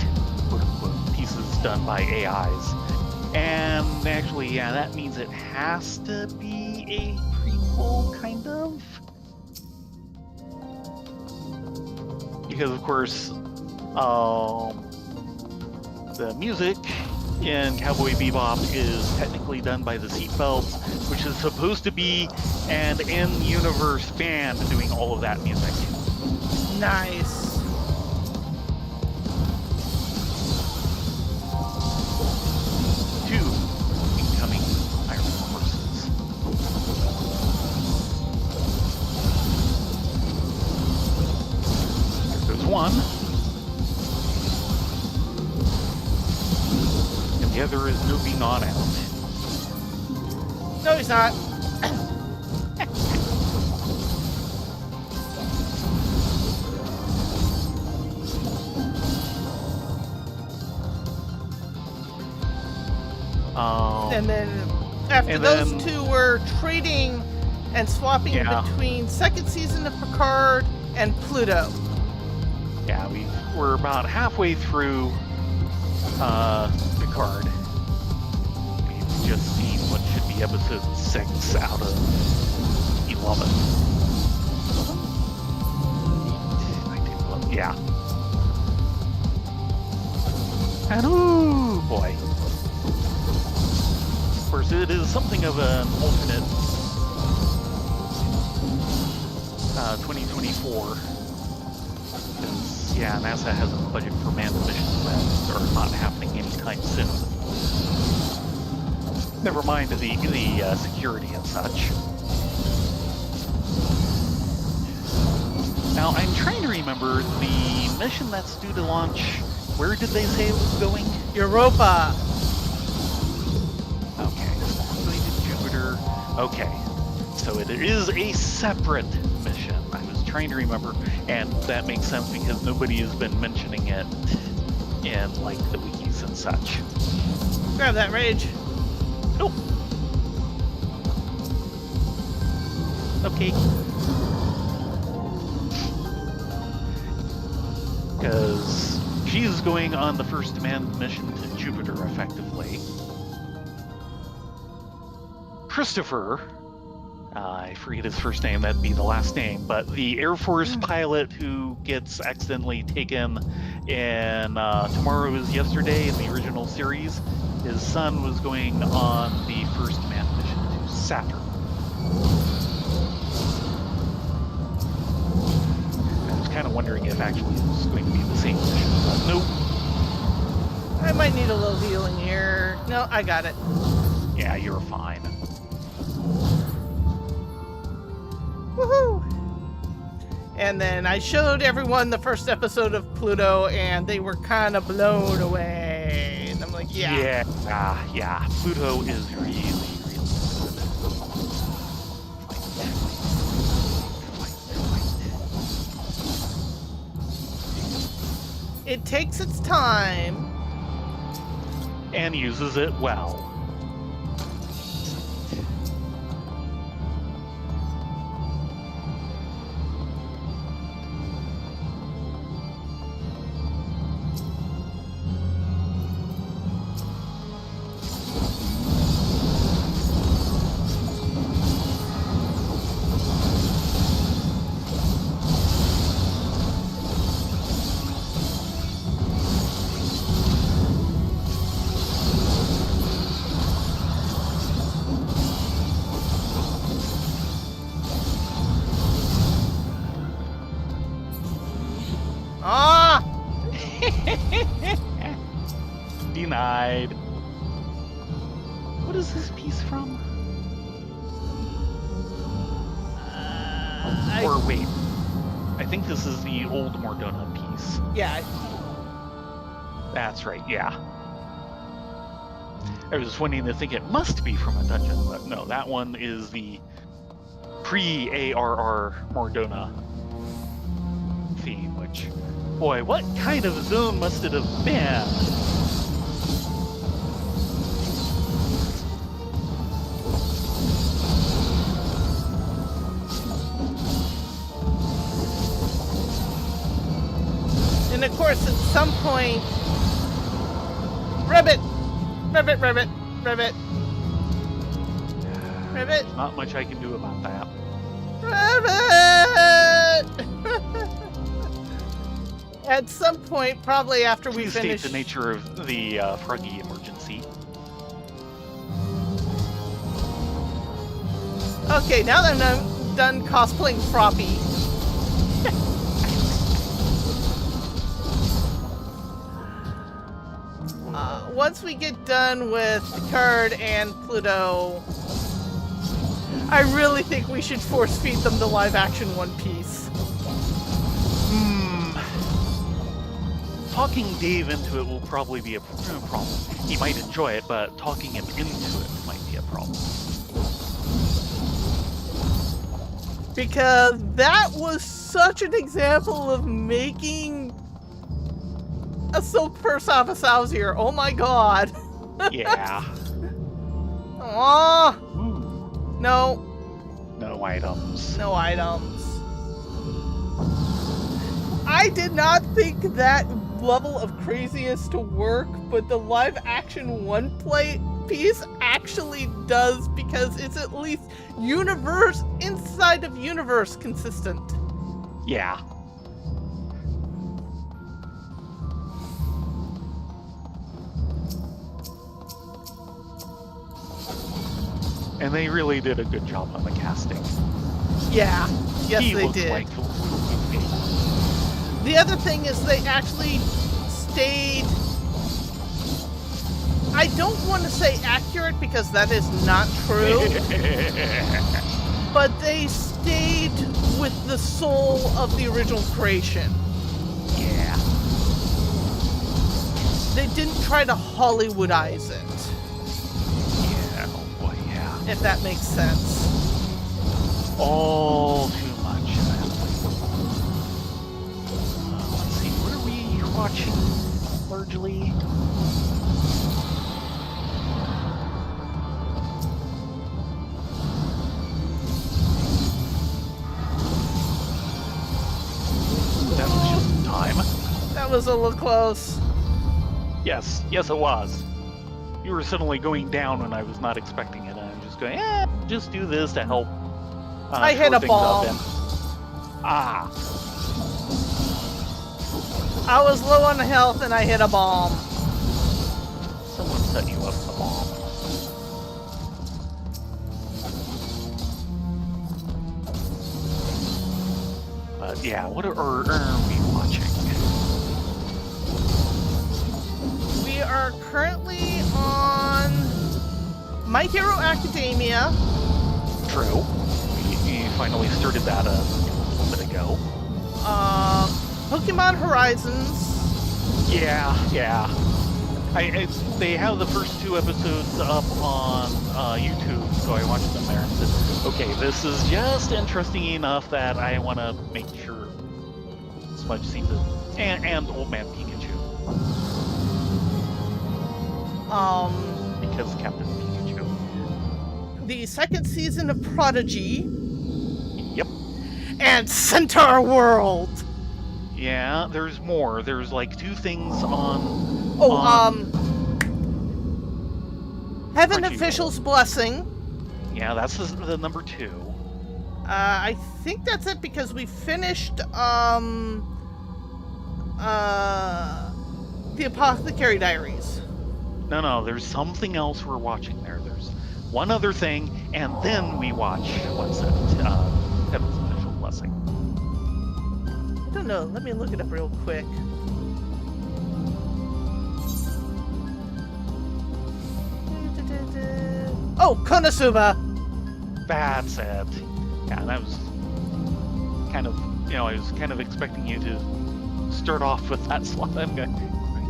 quote-unquote pieces done by AIs. And actually, yeah, that means it has to be a prequel, kind of. Because, of course, the music in Cowboy Bebop is technically done by the Seatbelts, which is supposed to be an in-universe band doing all of that music. Nice. Two incoming Iron Forces. There goes one. And the other is moving on out. No, he's not. And then after those two were trading and swapping between second season of Picard and Pluto. Yeah, we're about halfway through Picard. We've just seen what should be episode 6 out of 11. 11. Yeah. And ooh, boy. Of course, it is something of an alternate 2024 'Cause, yeah, NASA has a budget for manned missions that are not happening anytime soon. Never mind the security and such. Now, I'm trying to remember the mission that's due to launch. Where did they say it was going? Europa. Okay, so it's going to Jupiter. Okay, so it is a separate mission. I was trying to remember, and that makes sense because nobody has been mentioning it in, like, the wikis and such. Grab that rage. Nope. Okay. Because she's going on the first manned mission to Jupiter, effectively. Christopher, I forget his first name, that'd be the last name, but the Air Force pilot who gets accidentally taken in Tomorrow is Yesterday in the original series, his son was going on the first manned mission to Saturn. I was kind of wondering if actually it was going to be the same mission, but nope. I might need a little healing here. No, I got it. Yeah, you're fine. Woohoo! And then I showed everyone the first episode of Pluto, and they were kind of blown away. And I'm like, yeah. Yeah. Pluto is really, really good. It takes its time. And uses it well. Ah! Denied. What is this piece from? Or wait. I think this is the old Mordona piece. Yeah. That's right, yeah. I was wanting to think it must be from a dungeon, but no, that one is the pre-ARR Mordona theme, which, boy, what kind of zone must it have been? And of course, at some point, Ribbit! Ribbit, ribbit, ribbit. Ribbit, Not much I can do about that. ribbit! At some point, probably after we Please state finish... the nature of the Froggy emergency. Okay, now that I'm done cosplaying Froppy. Once we get done with Picard and Pluto, I really think we should force feed them the live action One Piece. Talking Dave into it will probably be a problem. He might enjoy it, but talking him into it might be a problem. Because that was such an example of making a silk purse off a sow's ear. Oh my god. Yeah. Aww. Ooh, No, no items. no items. I did not think that level of craziness to work, but the live action one play piece actually does, because it's at least universe inside of universe consistent. Yeah. And they really did a good job on the casting. Yeah, yes He they looked did. like The other thing is they actually stayed, I don't want to say accurate because that is not true, but they stayed with the soul of the original creation. Yeah. They didn't try to Hollywoodize it, Yeah. Oh boy. Yeah. if that makes sense. All too much. Let's see. What are we watching? Largely. That was just in time. That was a little close. Yes, it was. You were suddenly going down when I was not expecting it, and I'm just going, just do this to help. I hit shore a things ball. up and- Ah, I was low on health and I hit a bomb. someone set you up with a bomb. But yeah, what are we watching? We are currently on My Hero Academia. True. We finally started that a little bit ago. Pokemon Horizons. Yeah. They have the first 2 episodes up on YouTube, so I watched them there and said, okay, this is just interesting enough that I want to make sure Smudge seems to... And Old Man Pikachu, because Captain Pikachu. The second season of Prodigy. Yep. And Centaur World. Yeah, there's more. There's like 2 things on... Heaven Crunchyroll. Official's Blessing. Yeah, that's the number 2. I think that's it because we finished, The Apothecary Diaries. No, there's something else we're watching there. There's one other thing, and then we watch, what's that, Heaven's Official Blessing. I don't know. Let me look it up real quick. Oh, Konosuba! That's it. Yeah, and I was kind of, I was kind of expecting you to start off with that slot. I'm going,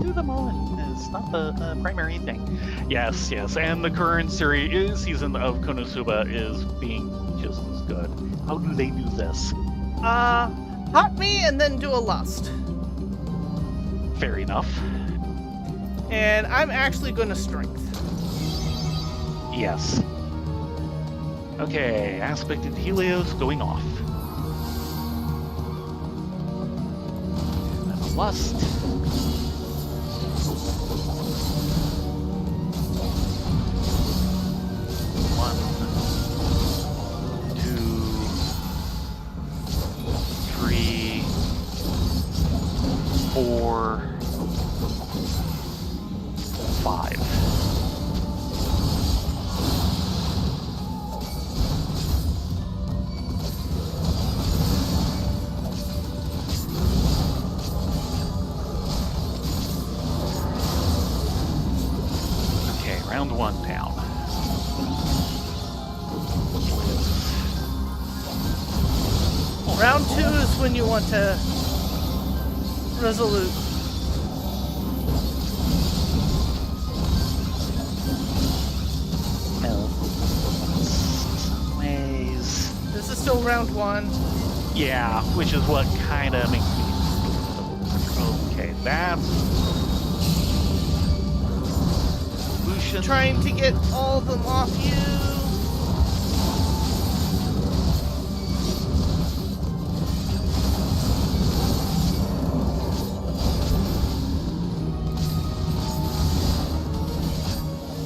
do them all, and it's not the primary thing. Yes, and the current season of Konosuba is being just as good. How do they do this? Hot me and then do a lust. Fair enough. And I'm actually going to strength. Yes. Okay, aspected Helios going off. And then a lust. One, 2, 3, 4, 5. Round 1 down. Round 2 is when you want to resolute. No. Some ways. This is still round 1. Yeah, which is what kind of makes me... Okay, that's... Lucian. Trying to get all of them off you.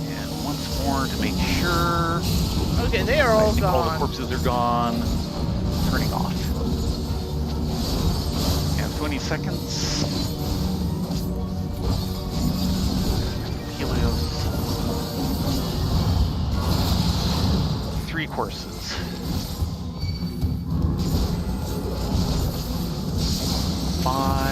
And once more to make sure. Okay, they are all I think all the gone. corpses are gone. Turning off. And 20 seconds. Helios. 3 courses. 5.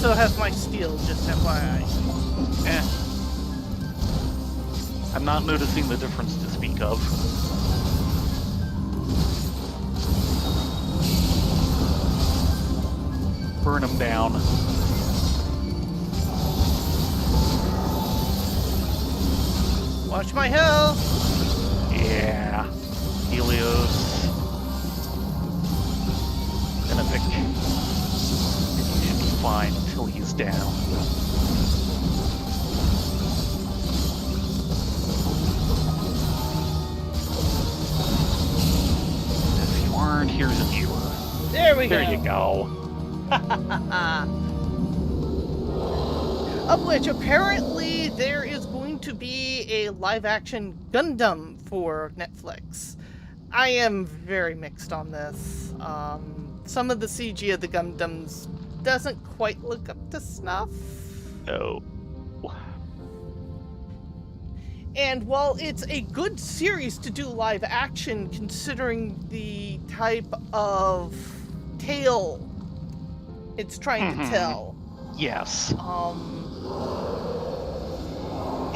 also have my steel, just FYI. Eh. I'm not noticing the difference to speak of. Burn them down. Watch my health! Yeah. Helios. Benefic. He should be fine until he's down. If you aren't, here's a viewer. There we go. There you go. Of which apparently there is going to be a live-action Gundam for Netflix. I am very mixed on this. Some of the CG of the Gundams doesn't quite look up to snuff. No. And while it's a good series to do live action, considering the type of tale it's trying to tell. Yes.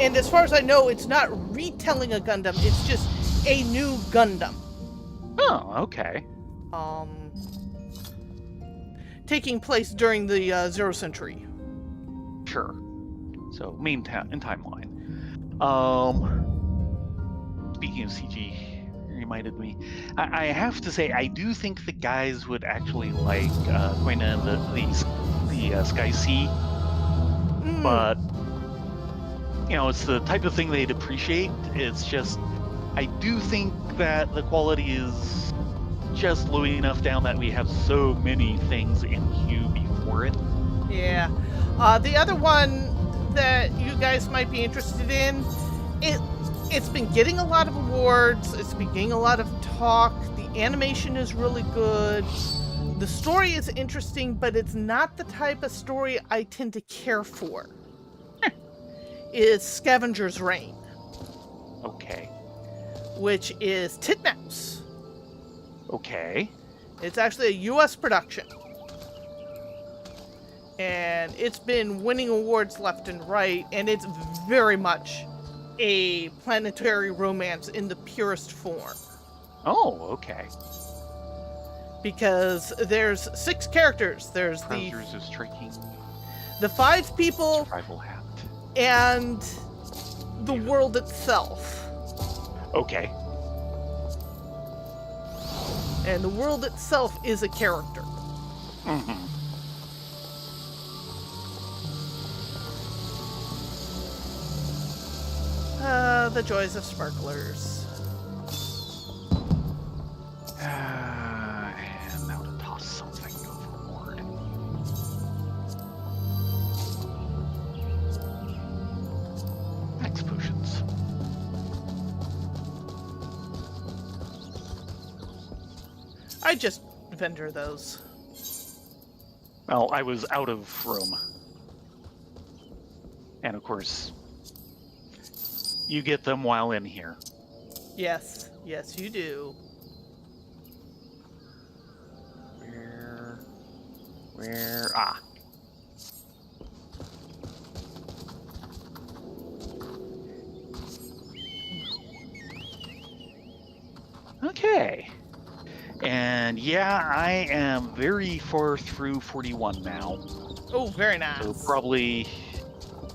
And as far as I know, it's not retelling a Gundam, it's just a new Gundam. Oh, okay. Taking place during the Zero Century. Sure. So, in timeline. Speaking of CG, reminded me. I have to say, I do think the guys would actually like going in the Sky Sea, but you know, it's the type of thing they'd appreciate. It's just, I do think that the quality is just low enough down that we have so many things in queue before it. Yeah. The other one that you guys might be interested in, it's been getting a lot of awards, it's been getting a lot of talk, the animation is really good, the story is interesting, but it's not the type of story I tend to care for. Is Scavenger's Reign. Okay. Which is Titmouse. Okay. It's actually a US production. And it's been winning awards left and right, and it's very much a planetary romance in the purest form. Oh, okay. Because there's 6 characters. There's Trousers is striking. the 5 people Survival hat. and the world itself. Okay. And the world itself is a character. Mm-hmm. The joys of sparklers. And now to toss something overboard. Max potions. I just vendor those. Well, I was out of room. And of course, you get them while in here. Yes, yes, you do. Where? Ah. Okay. And yeah, I am very far through 41 now. Oh, very nice. So probably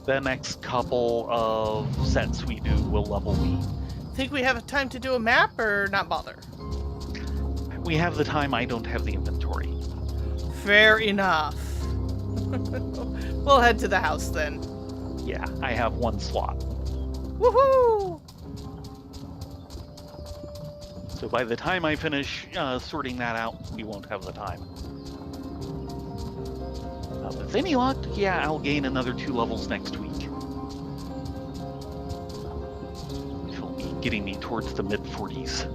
the next couple of sets we do will level me. Think we have time to do a map or not bother? We have the time, I don't have the inventory. Fair enough. We'll head to the house then. Yeah, I have 1 slot. Woohoo! So by the time I finish sorting that out, we won't have the time. With any luck, yeah, I'll gain another 2 levels next week. Which will be getting me towards the mid-40s.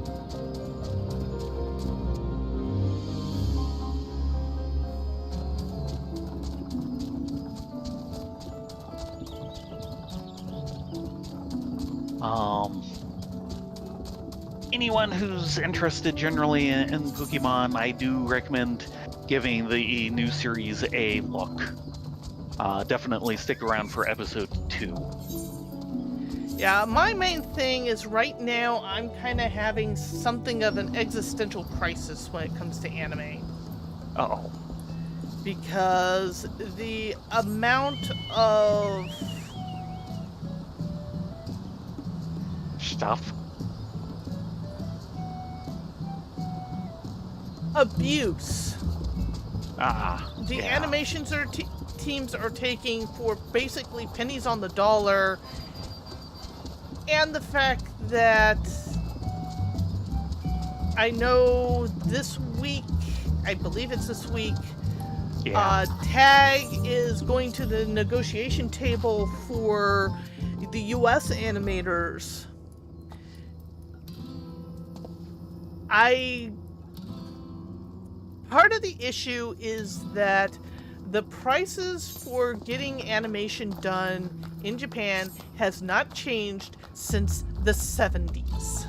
Anyone who's interested generally in Pokemon, I do recommend giving the new series a look. definitely stick around for episode 2. Yeah, my main thing is right now I'm kind of having something of an existential crisis when it comes to anime. Uh-oh. Because the amount of Stuff? abuse the yeah. animations or teams are taking for basically pennies on the dollar, and the fact that I know this week, I believe it's this week, Yeah. TAG is going to the negotiation table for the US animators. Part of the issue is that the prices for getting animation done in Japan has not changed since the 70s.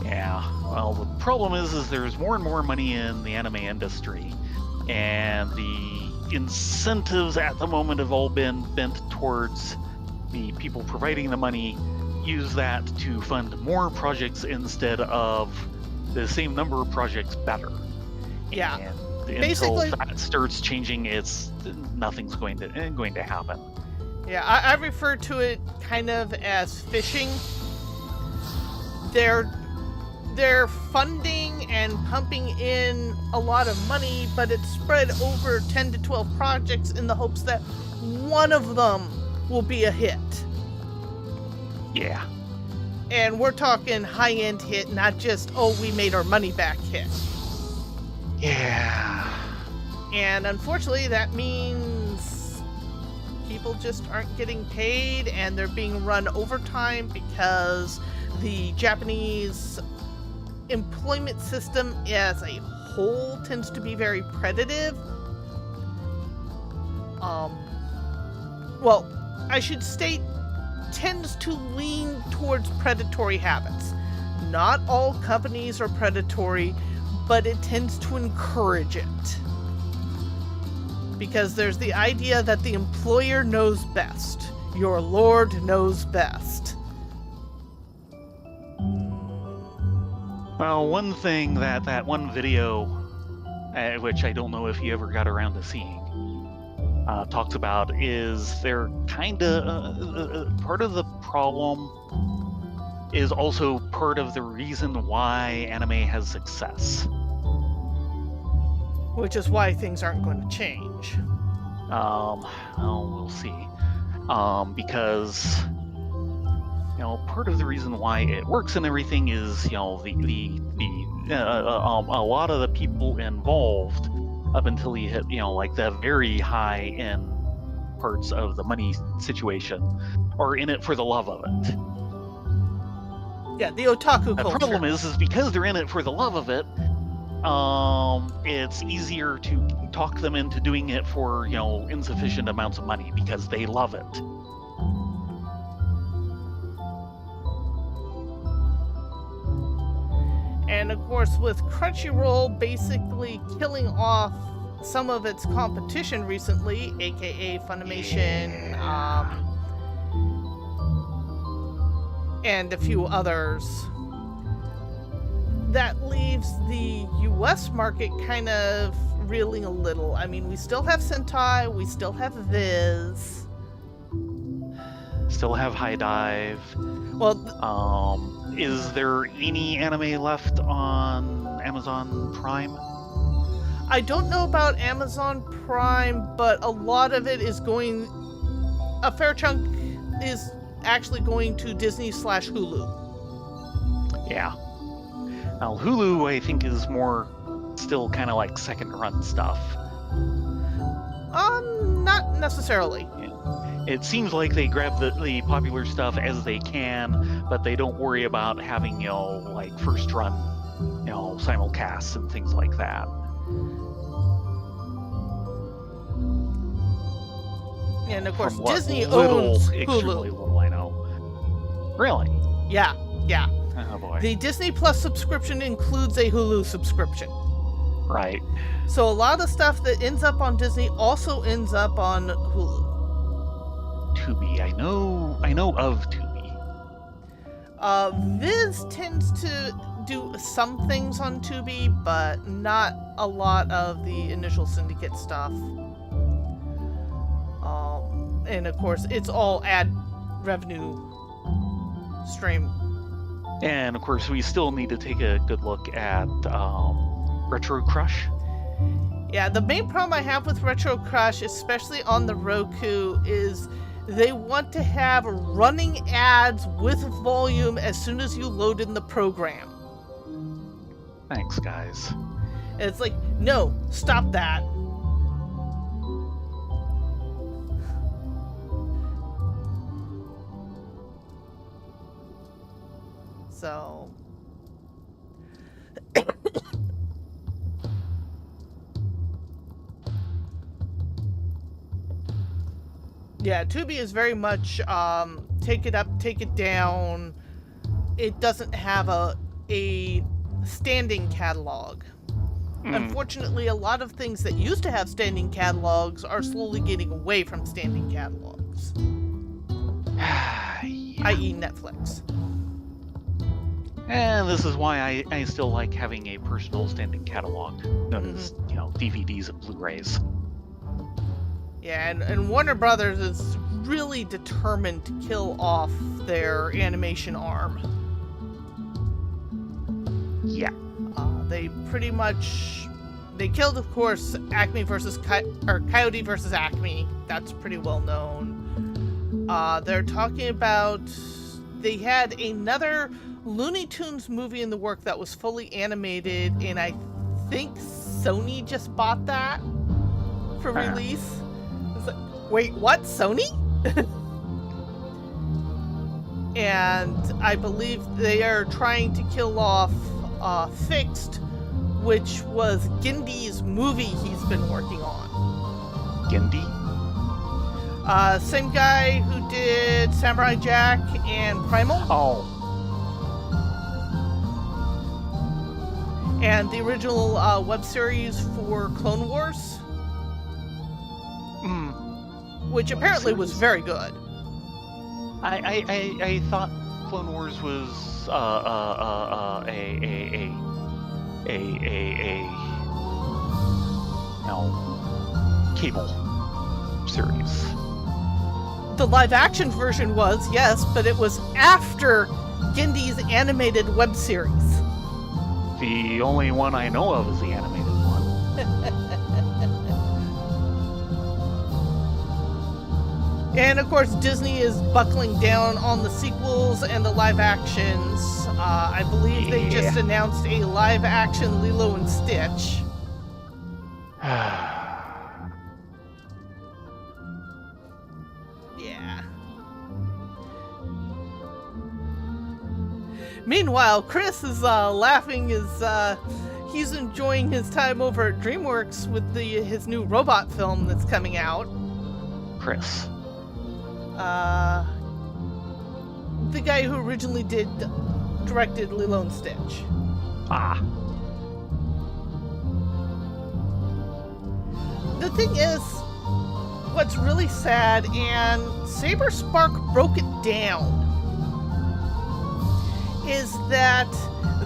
Yeah. Well, the problem is there's more and more money in the anime industry, and the incentives at the moment have all been bent towards the people providing the money use that to fund more projects instead of the same number of projects better. Yeah. And Basically, until that starts changing, nothing's going to happen. Yeah, I refer to it kind of as fishing. They're funding and pumping in a lot of money, but it's spread over 10 to 12 projects in the hopes that one of them will be a hit. Yeah. And we're talking high-end hit, not just, oh, we made our money back hit. Yeah. And unfortunately, that means people just aren't getting paid, and they're being run overtime because the Japanese employment system as a whole tends to be very predative. Well, I should state, tends to lean towards predatory habits. Not all companies are predatory, but it tends to encourage it. Because there's the idea that the employer knows best. Your lord knows best. Well, one thing that one video, which I don't know if you ever got around to seeing, talks about is they're kind of part of the problem is also part of the reason why anime has success. Which is why things aren't going to change. Well, we'll see. Because part of the reason why it works and everything is, a lot of the people involved up until you hit, like the very high end parts of the money situation are in it for the love of it. Yeah, the otaku The culture. problem is because they're in it for the love of it, it's easier to talk them into doing it for, insufficient amounts of money because they love it. And of course, with Crunchyroll basically killing off some of its competition recently, aka Funimation, and a few others, that leaves the US market kind of reeling a little. I mean, we still have Sentai, we still have Viz. Still have High Dive. Well, Is there any anime left on Amazon Prime? I don't know about Amazon Prime, but a lot of it is going, a fair chunk is actually going to Disney/Hulu. Yeah. Now, Hulu, I think, is more still kind of like second run stuff. Not necessarily. It seems like they grab the popular stuff as they can, but they don't worry about having, like first run, simulcasts and things like that. And of course, From what Disney little, owns extremely Hulu. little I know. Really? Yeah. Oh boy. The Disney Plus subscription includes a Hulu subscription. Right. So a lot of the stuff that ends up on Disney also ends up on Hulu. Tubi. I know of Tubi. Viz tends to do some things on Tubi, but not a lot of the initial Syndicate stuff. And of course, it's all ad revenue stream. And of course, we still need to take a good look at Retro Crush. Yeah, the main problem I have with Retro Crush, especially on the Roku, is they want to have running ads with volume as soon as you load in the program. Thanks, guys. And it's like, no, stop that. So... yeah, Tubi is very much take it up, take it down. It doesn't have a standing catalog. Unfortunately, a lot of things that used to have standing catalogs are slowly getting away from standing catalogs. I.e. Netflix. And this is why I still like having a personal standing catalog, known as, DVDs and Blu-rays. Yeah, and Warner Brothers is really determined to kill off their animation arm. Yeah. They pretty much... They killed, of course, Acme versus Coyote versus Acme. That's pretty well known. They're talking about... They had another Looney Tunes movie in the work that was fully animated, and I think Sony just bought that for release. It's like, wait, what? Sony? And I believe they are trying to kill off Fixed, which was Gindie's movie he's been working on. Gindie? Same guy who did Samurai Jack and Primal. Oh. And the original web series for Clone Wars. Which apparently was very good. I thought Clone Wars was cable series. The live action version was, yes, but it was after Gindie's animated web series. The only one I know of is the animated one. And of course, Disney is buckling down on the sequels and the live actions. I believe they just announced a live action Lilo and Stitch. Yeah. Meanwhile, Chris is laughing as he's enjoying his time over at DreamWorks with his new robot film that's coming out. Chris. The guy who originally directed Lilo and Stitch. The thing is, what's really sad, and Saberspark broke it down, is that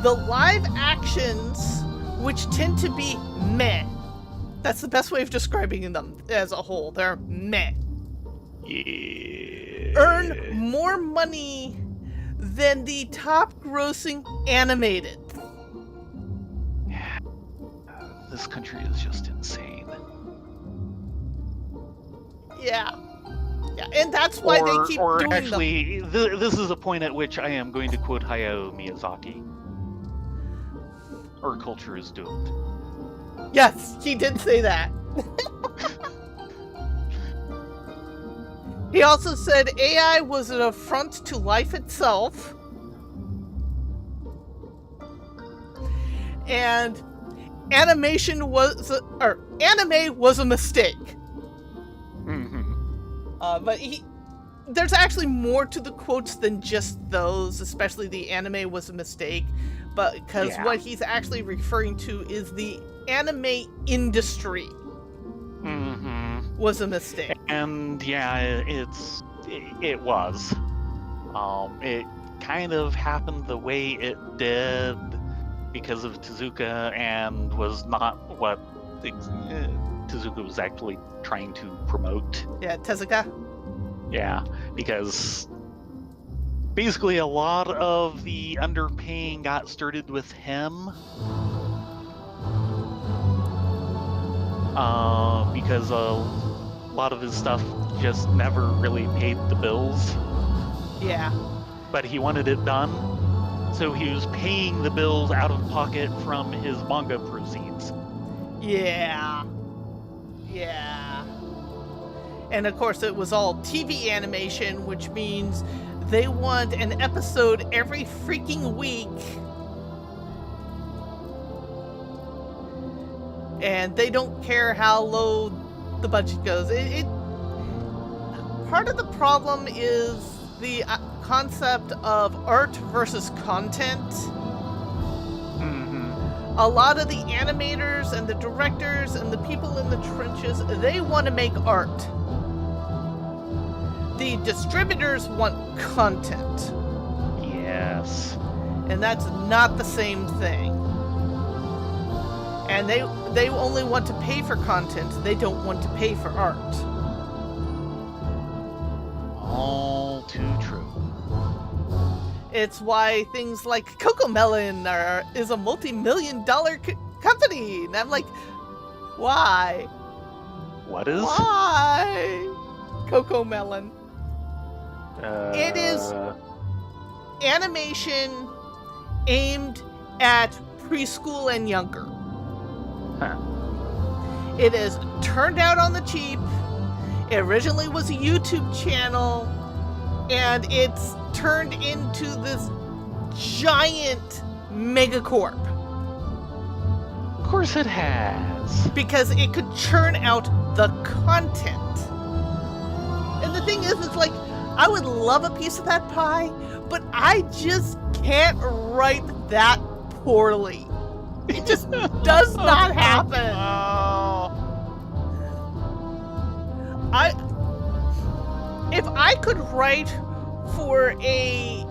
the live actions, which tend to be meh, that's the best way of describing them as a whole, they're meh, earn more money than the top grossing animated. This country is just insane. Yeah, and that's why they keep doing them. Or actually, this is a point at which I am going to quote Hayao Miyazaki. Our culture is doomed. Yes, he did say that. He also said AI was an affront to life itself. And anime was a mistake. But there's actually more to the quotes than just those, especially the anime was a mistake. but because Yeah. what he's actually referring to is the anime industry Mm-hmm. was a mistake. And yeah, it was. It kind of happened the way it did because of Tezuka, and was not what Tezuka was actually trying to promote. Yeah, Tezuka. Yeah, because basically a lot of the underpaying got started with him. Because a lot of his stuff just never really paid the bills. Yeah. But he wanted it done, so he was paying the bills out of pocket from his manga proceeds. Yeah. Yeah. And of course, it was all TV animation, which means they want an episode every freaking week. And they don't care how low the budget goes. Part of the problem is the concept of art versus content. Mm-hmm. A lot of the animators and the directors and the people in the trenches, they want to make art. The distributors want content. Yes. And that's not the same thing. And they only want to pay for content. They don't want to pay for art. All too true. It's why things like Cocomelon is a multi-million-dollar company. And I'm like, why? What is? Why? Cocomelon. It is animation aimed at preschool and younger. Huh. It is turned out on the cheap. It originally was a YouTube channel, and it's turned into this giant megacorp Of course it has. because it could churn out the content. And the thing is, it's like, I would love a piece of that pie, but I just can't write that poorly. It just does not happen. If I could write for a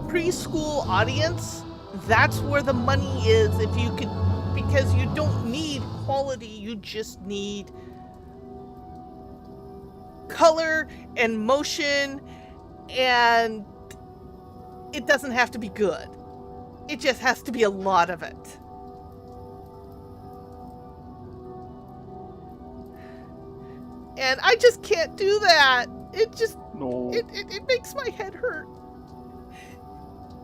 preschool audience, that's where the money is. If you could, because you don't need quality, you just need color and motion, and it doesn't have to be good. It just has to be a lot of it. And I just can't do that. It just, No. it makes my head hurt.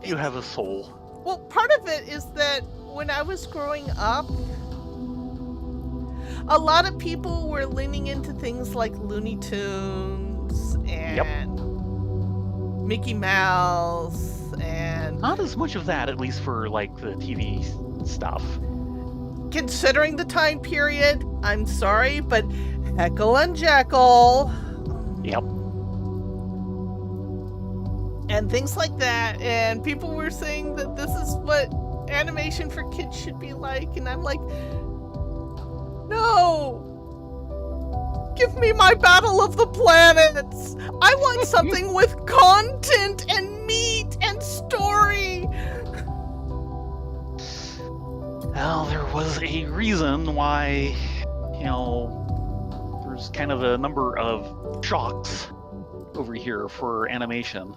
You have a soul. Well, part of it is that when I was growing up, a lot of people were leaning into things like Looney Tunes and Mickey Mouse and... Not as much of that, at least for, like, the TV stuff. Considering the time period, I'm sorry, but Heckle and Jekyll... Yep. And things like that, and people were saying that this is what animation for kids should be like, and I'm like, no! Give me my Battle of the Planets! I want something with content and meat and story! Well, there was a reason why, there's kind of a number of shocks over here for animation.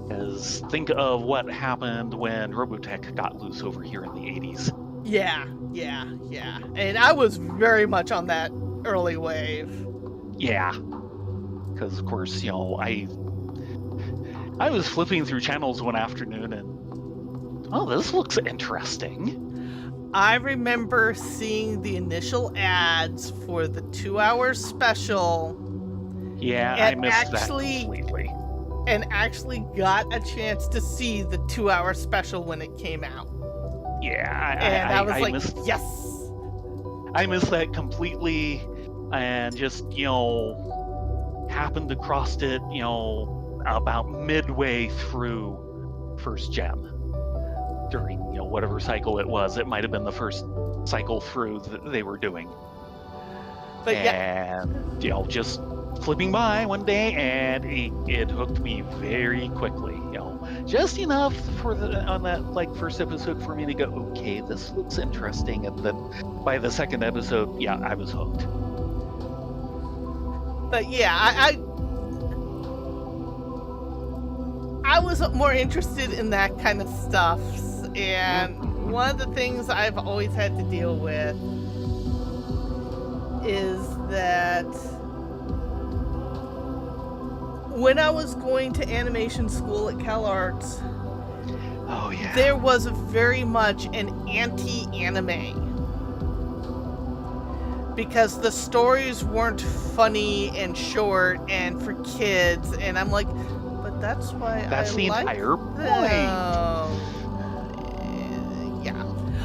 Because think of what happened when Robotech got loose over here in the 80s. Yeah. And I was very much on that early wave. Yeah. Because, of course, I was flipping through channels one afternoon and, oh, this looks interesting. I remember seeing the initial ads for the 2-hour special. Yeah, And I missed actually- that completely. And actually got a chance to see the 2-hour special when it came out. Yeah, And I was like, missed, yes! I missed that completely, and just, happened to cross it, about midway through First Gem. during whatever cycle it was. It might have been the first cycle through that they were doing. But and just flipping by one day, and it hooked me very quickly. Just enough on that first episode for me to go, okay, this looks interesting, and then by the second episode, yeah, I was hooked. But yeah, I was more interested in that kind of stuff, and one of the things I've always had to deal with is that when I was going to animation school at CalArts, oh yeah, there was very much an anti-anime. Because the stories weren't funny and short and for kids, and I'm like, but that's why that's the entire point. Yeah.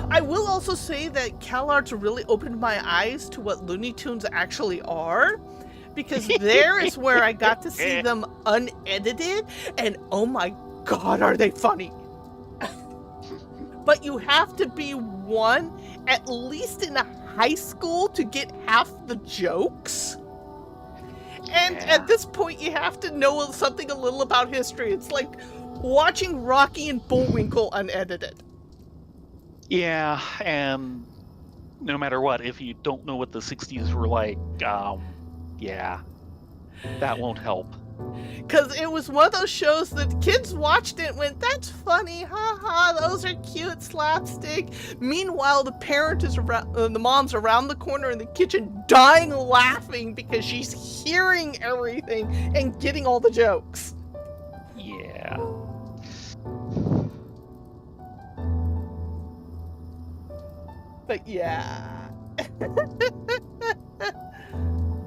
I will also say that CalArts really opened my eyes to what Looney Tunes actually are, because there is where I got to see them unedited, and oh my god, are they funny. But you have to be at least in a high school to get half the jokes. And at this point, you have to know something a little about history. It's like watching Rocky and Bullwinkle unedited. Yeah, and no matter what, if you don't know what the 60s were like, yeah, that won't help. Because it was one of those shows that kids watched it and went, that's funny, haha, those are cute, slapstick. Meanwhile, the parent is around, the mom's around the corner in the kitchen dying laughing because she's hearing everything and getting all the jokes. Yeah. But yeah.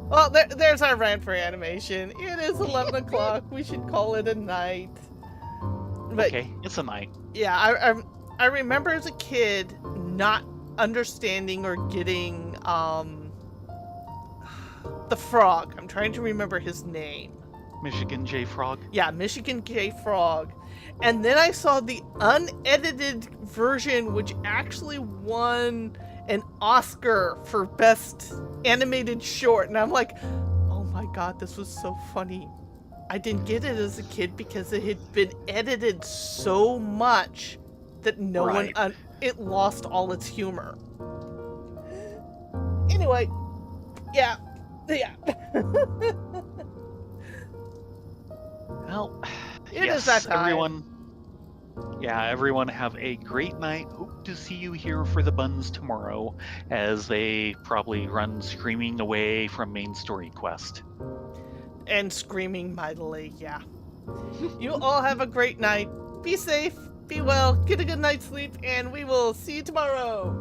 Well, there's our rant for animation. It is 11 o'clock. We should call it a night. But, okay, it's a night. Yeah, I remember as a kid not understanding or getting the frog. I'm trying to remember his name. Michigan J. Frog? Yeah, Michigan J. Frog. And then I saw the unedited version, which actually won an Oscar for Best Animated Short. And I'm like, oh my god, this was so funny. I didn't get it as a kid because it had been edited so much that it lost all its humor. Anyway, yeah. Well, it is that time. Everyone have a great night. Hope to see you here for the buns tomorrow as they probably run screaming away from main story quest. And screaming mightily, yeah. You all have a great night. Be safe, be well, get a good night's sleep, and we will see you tomorrow.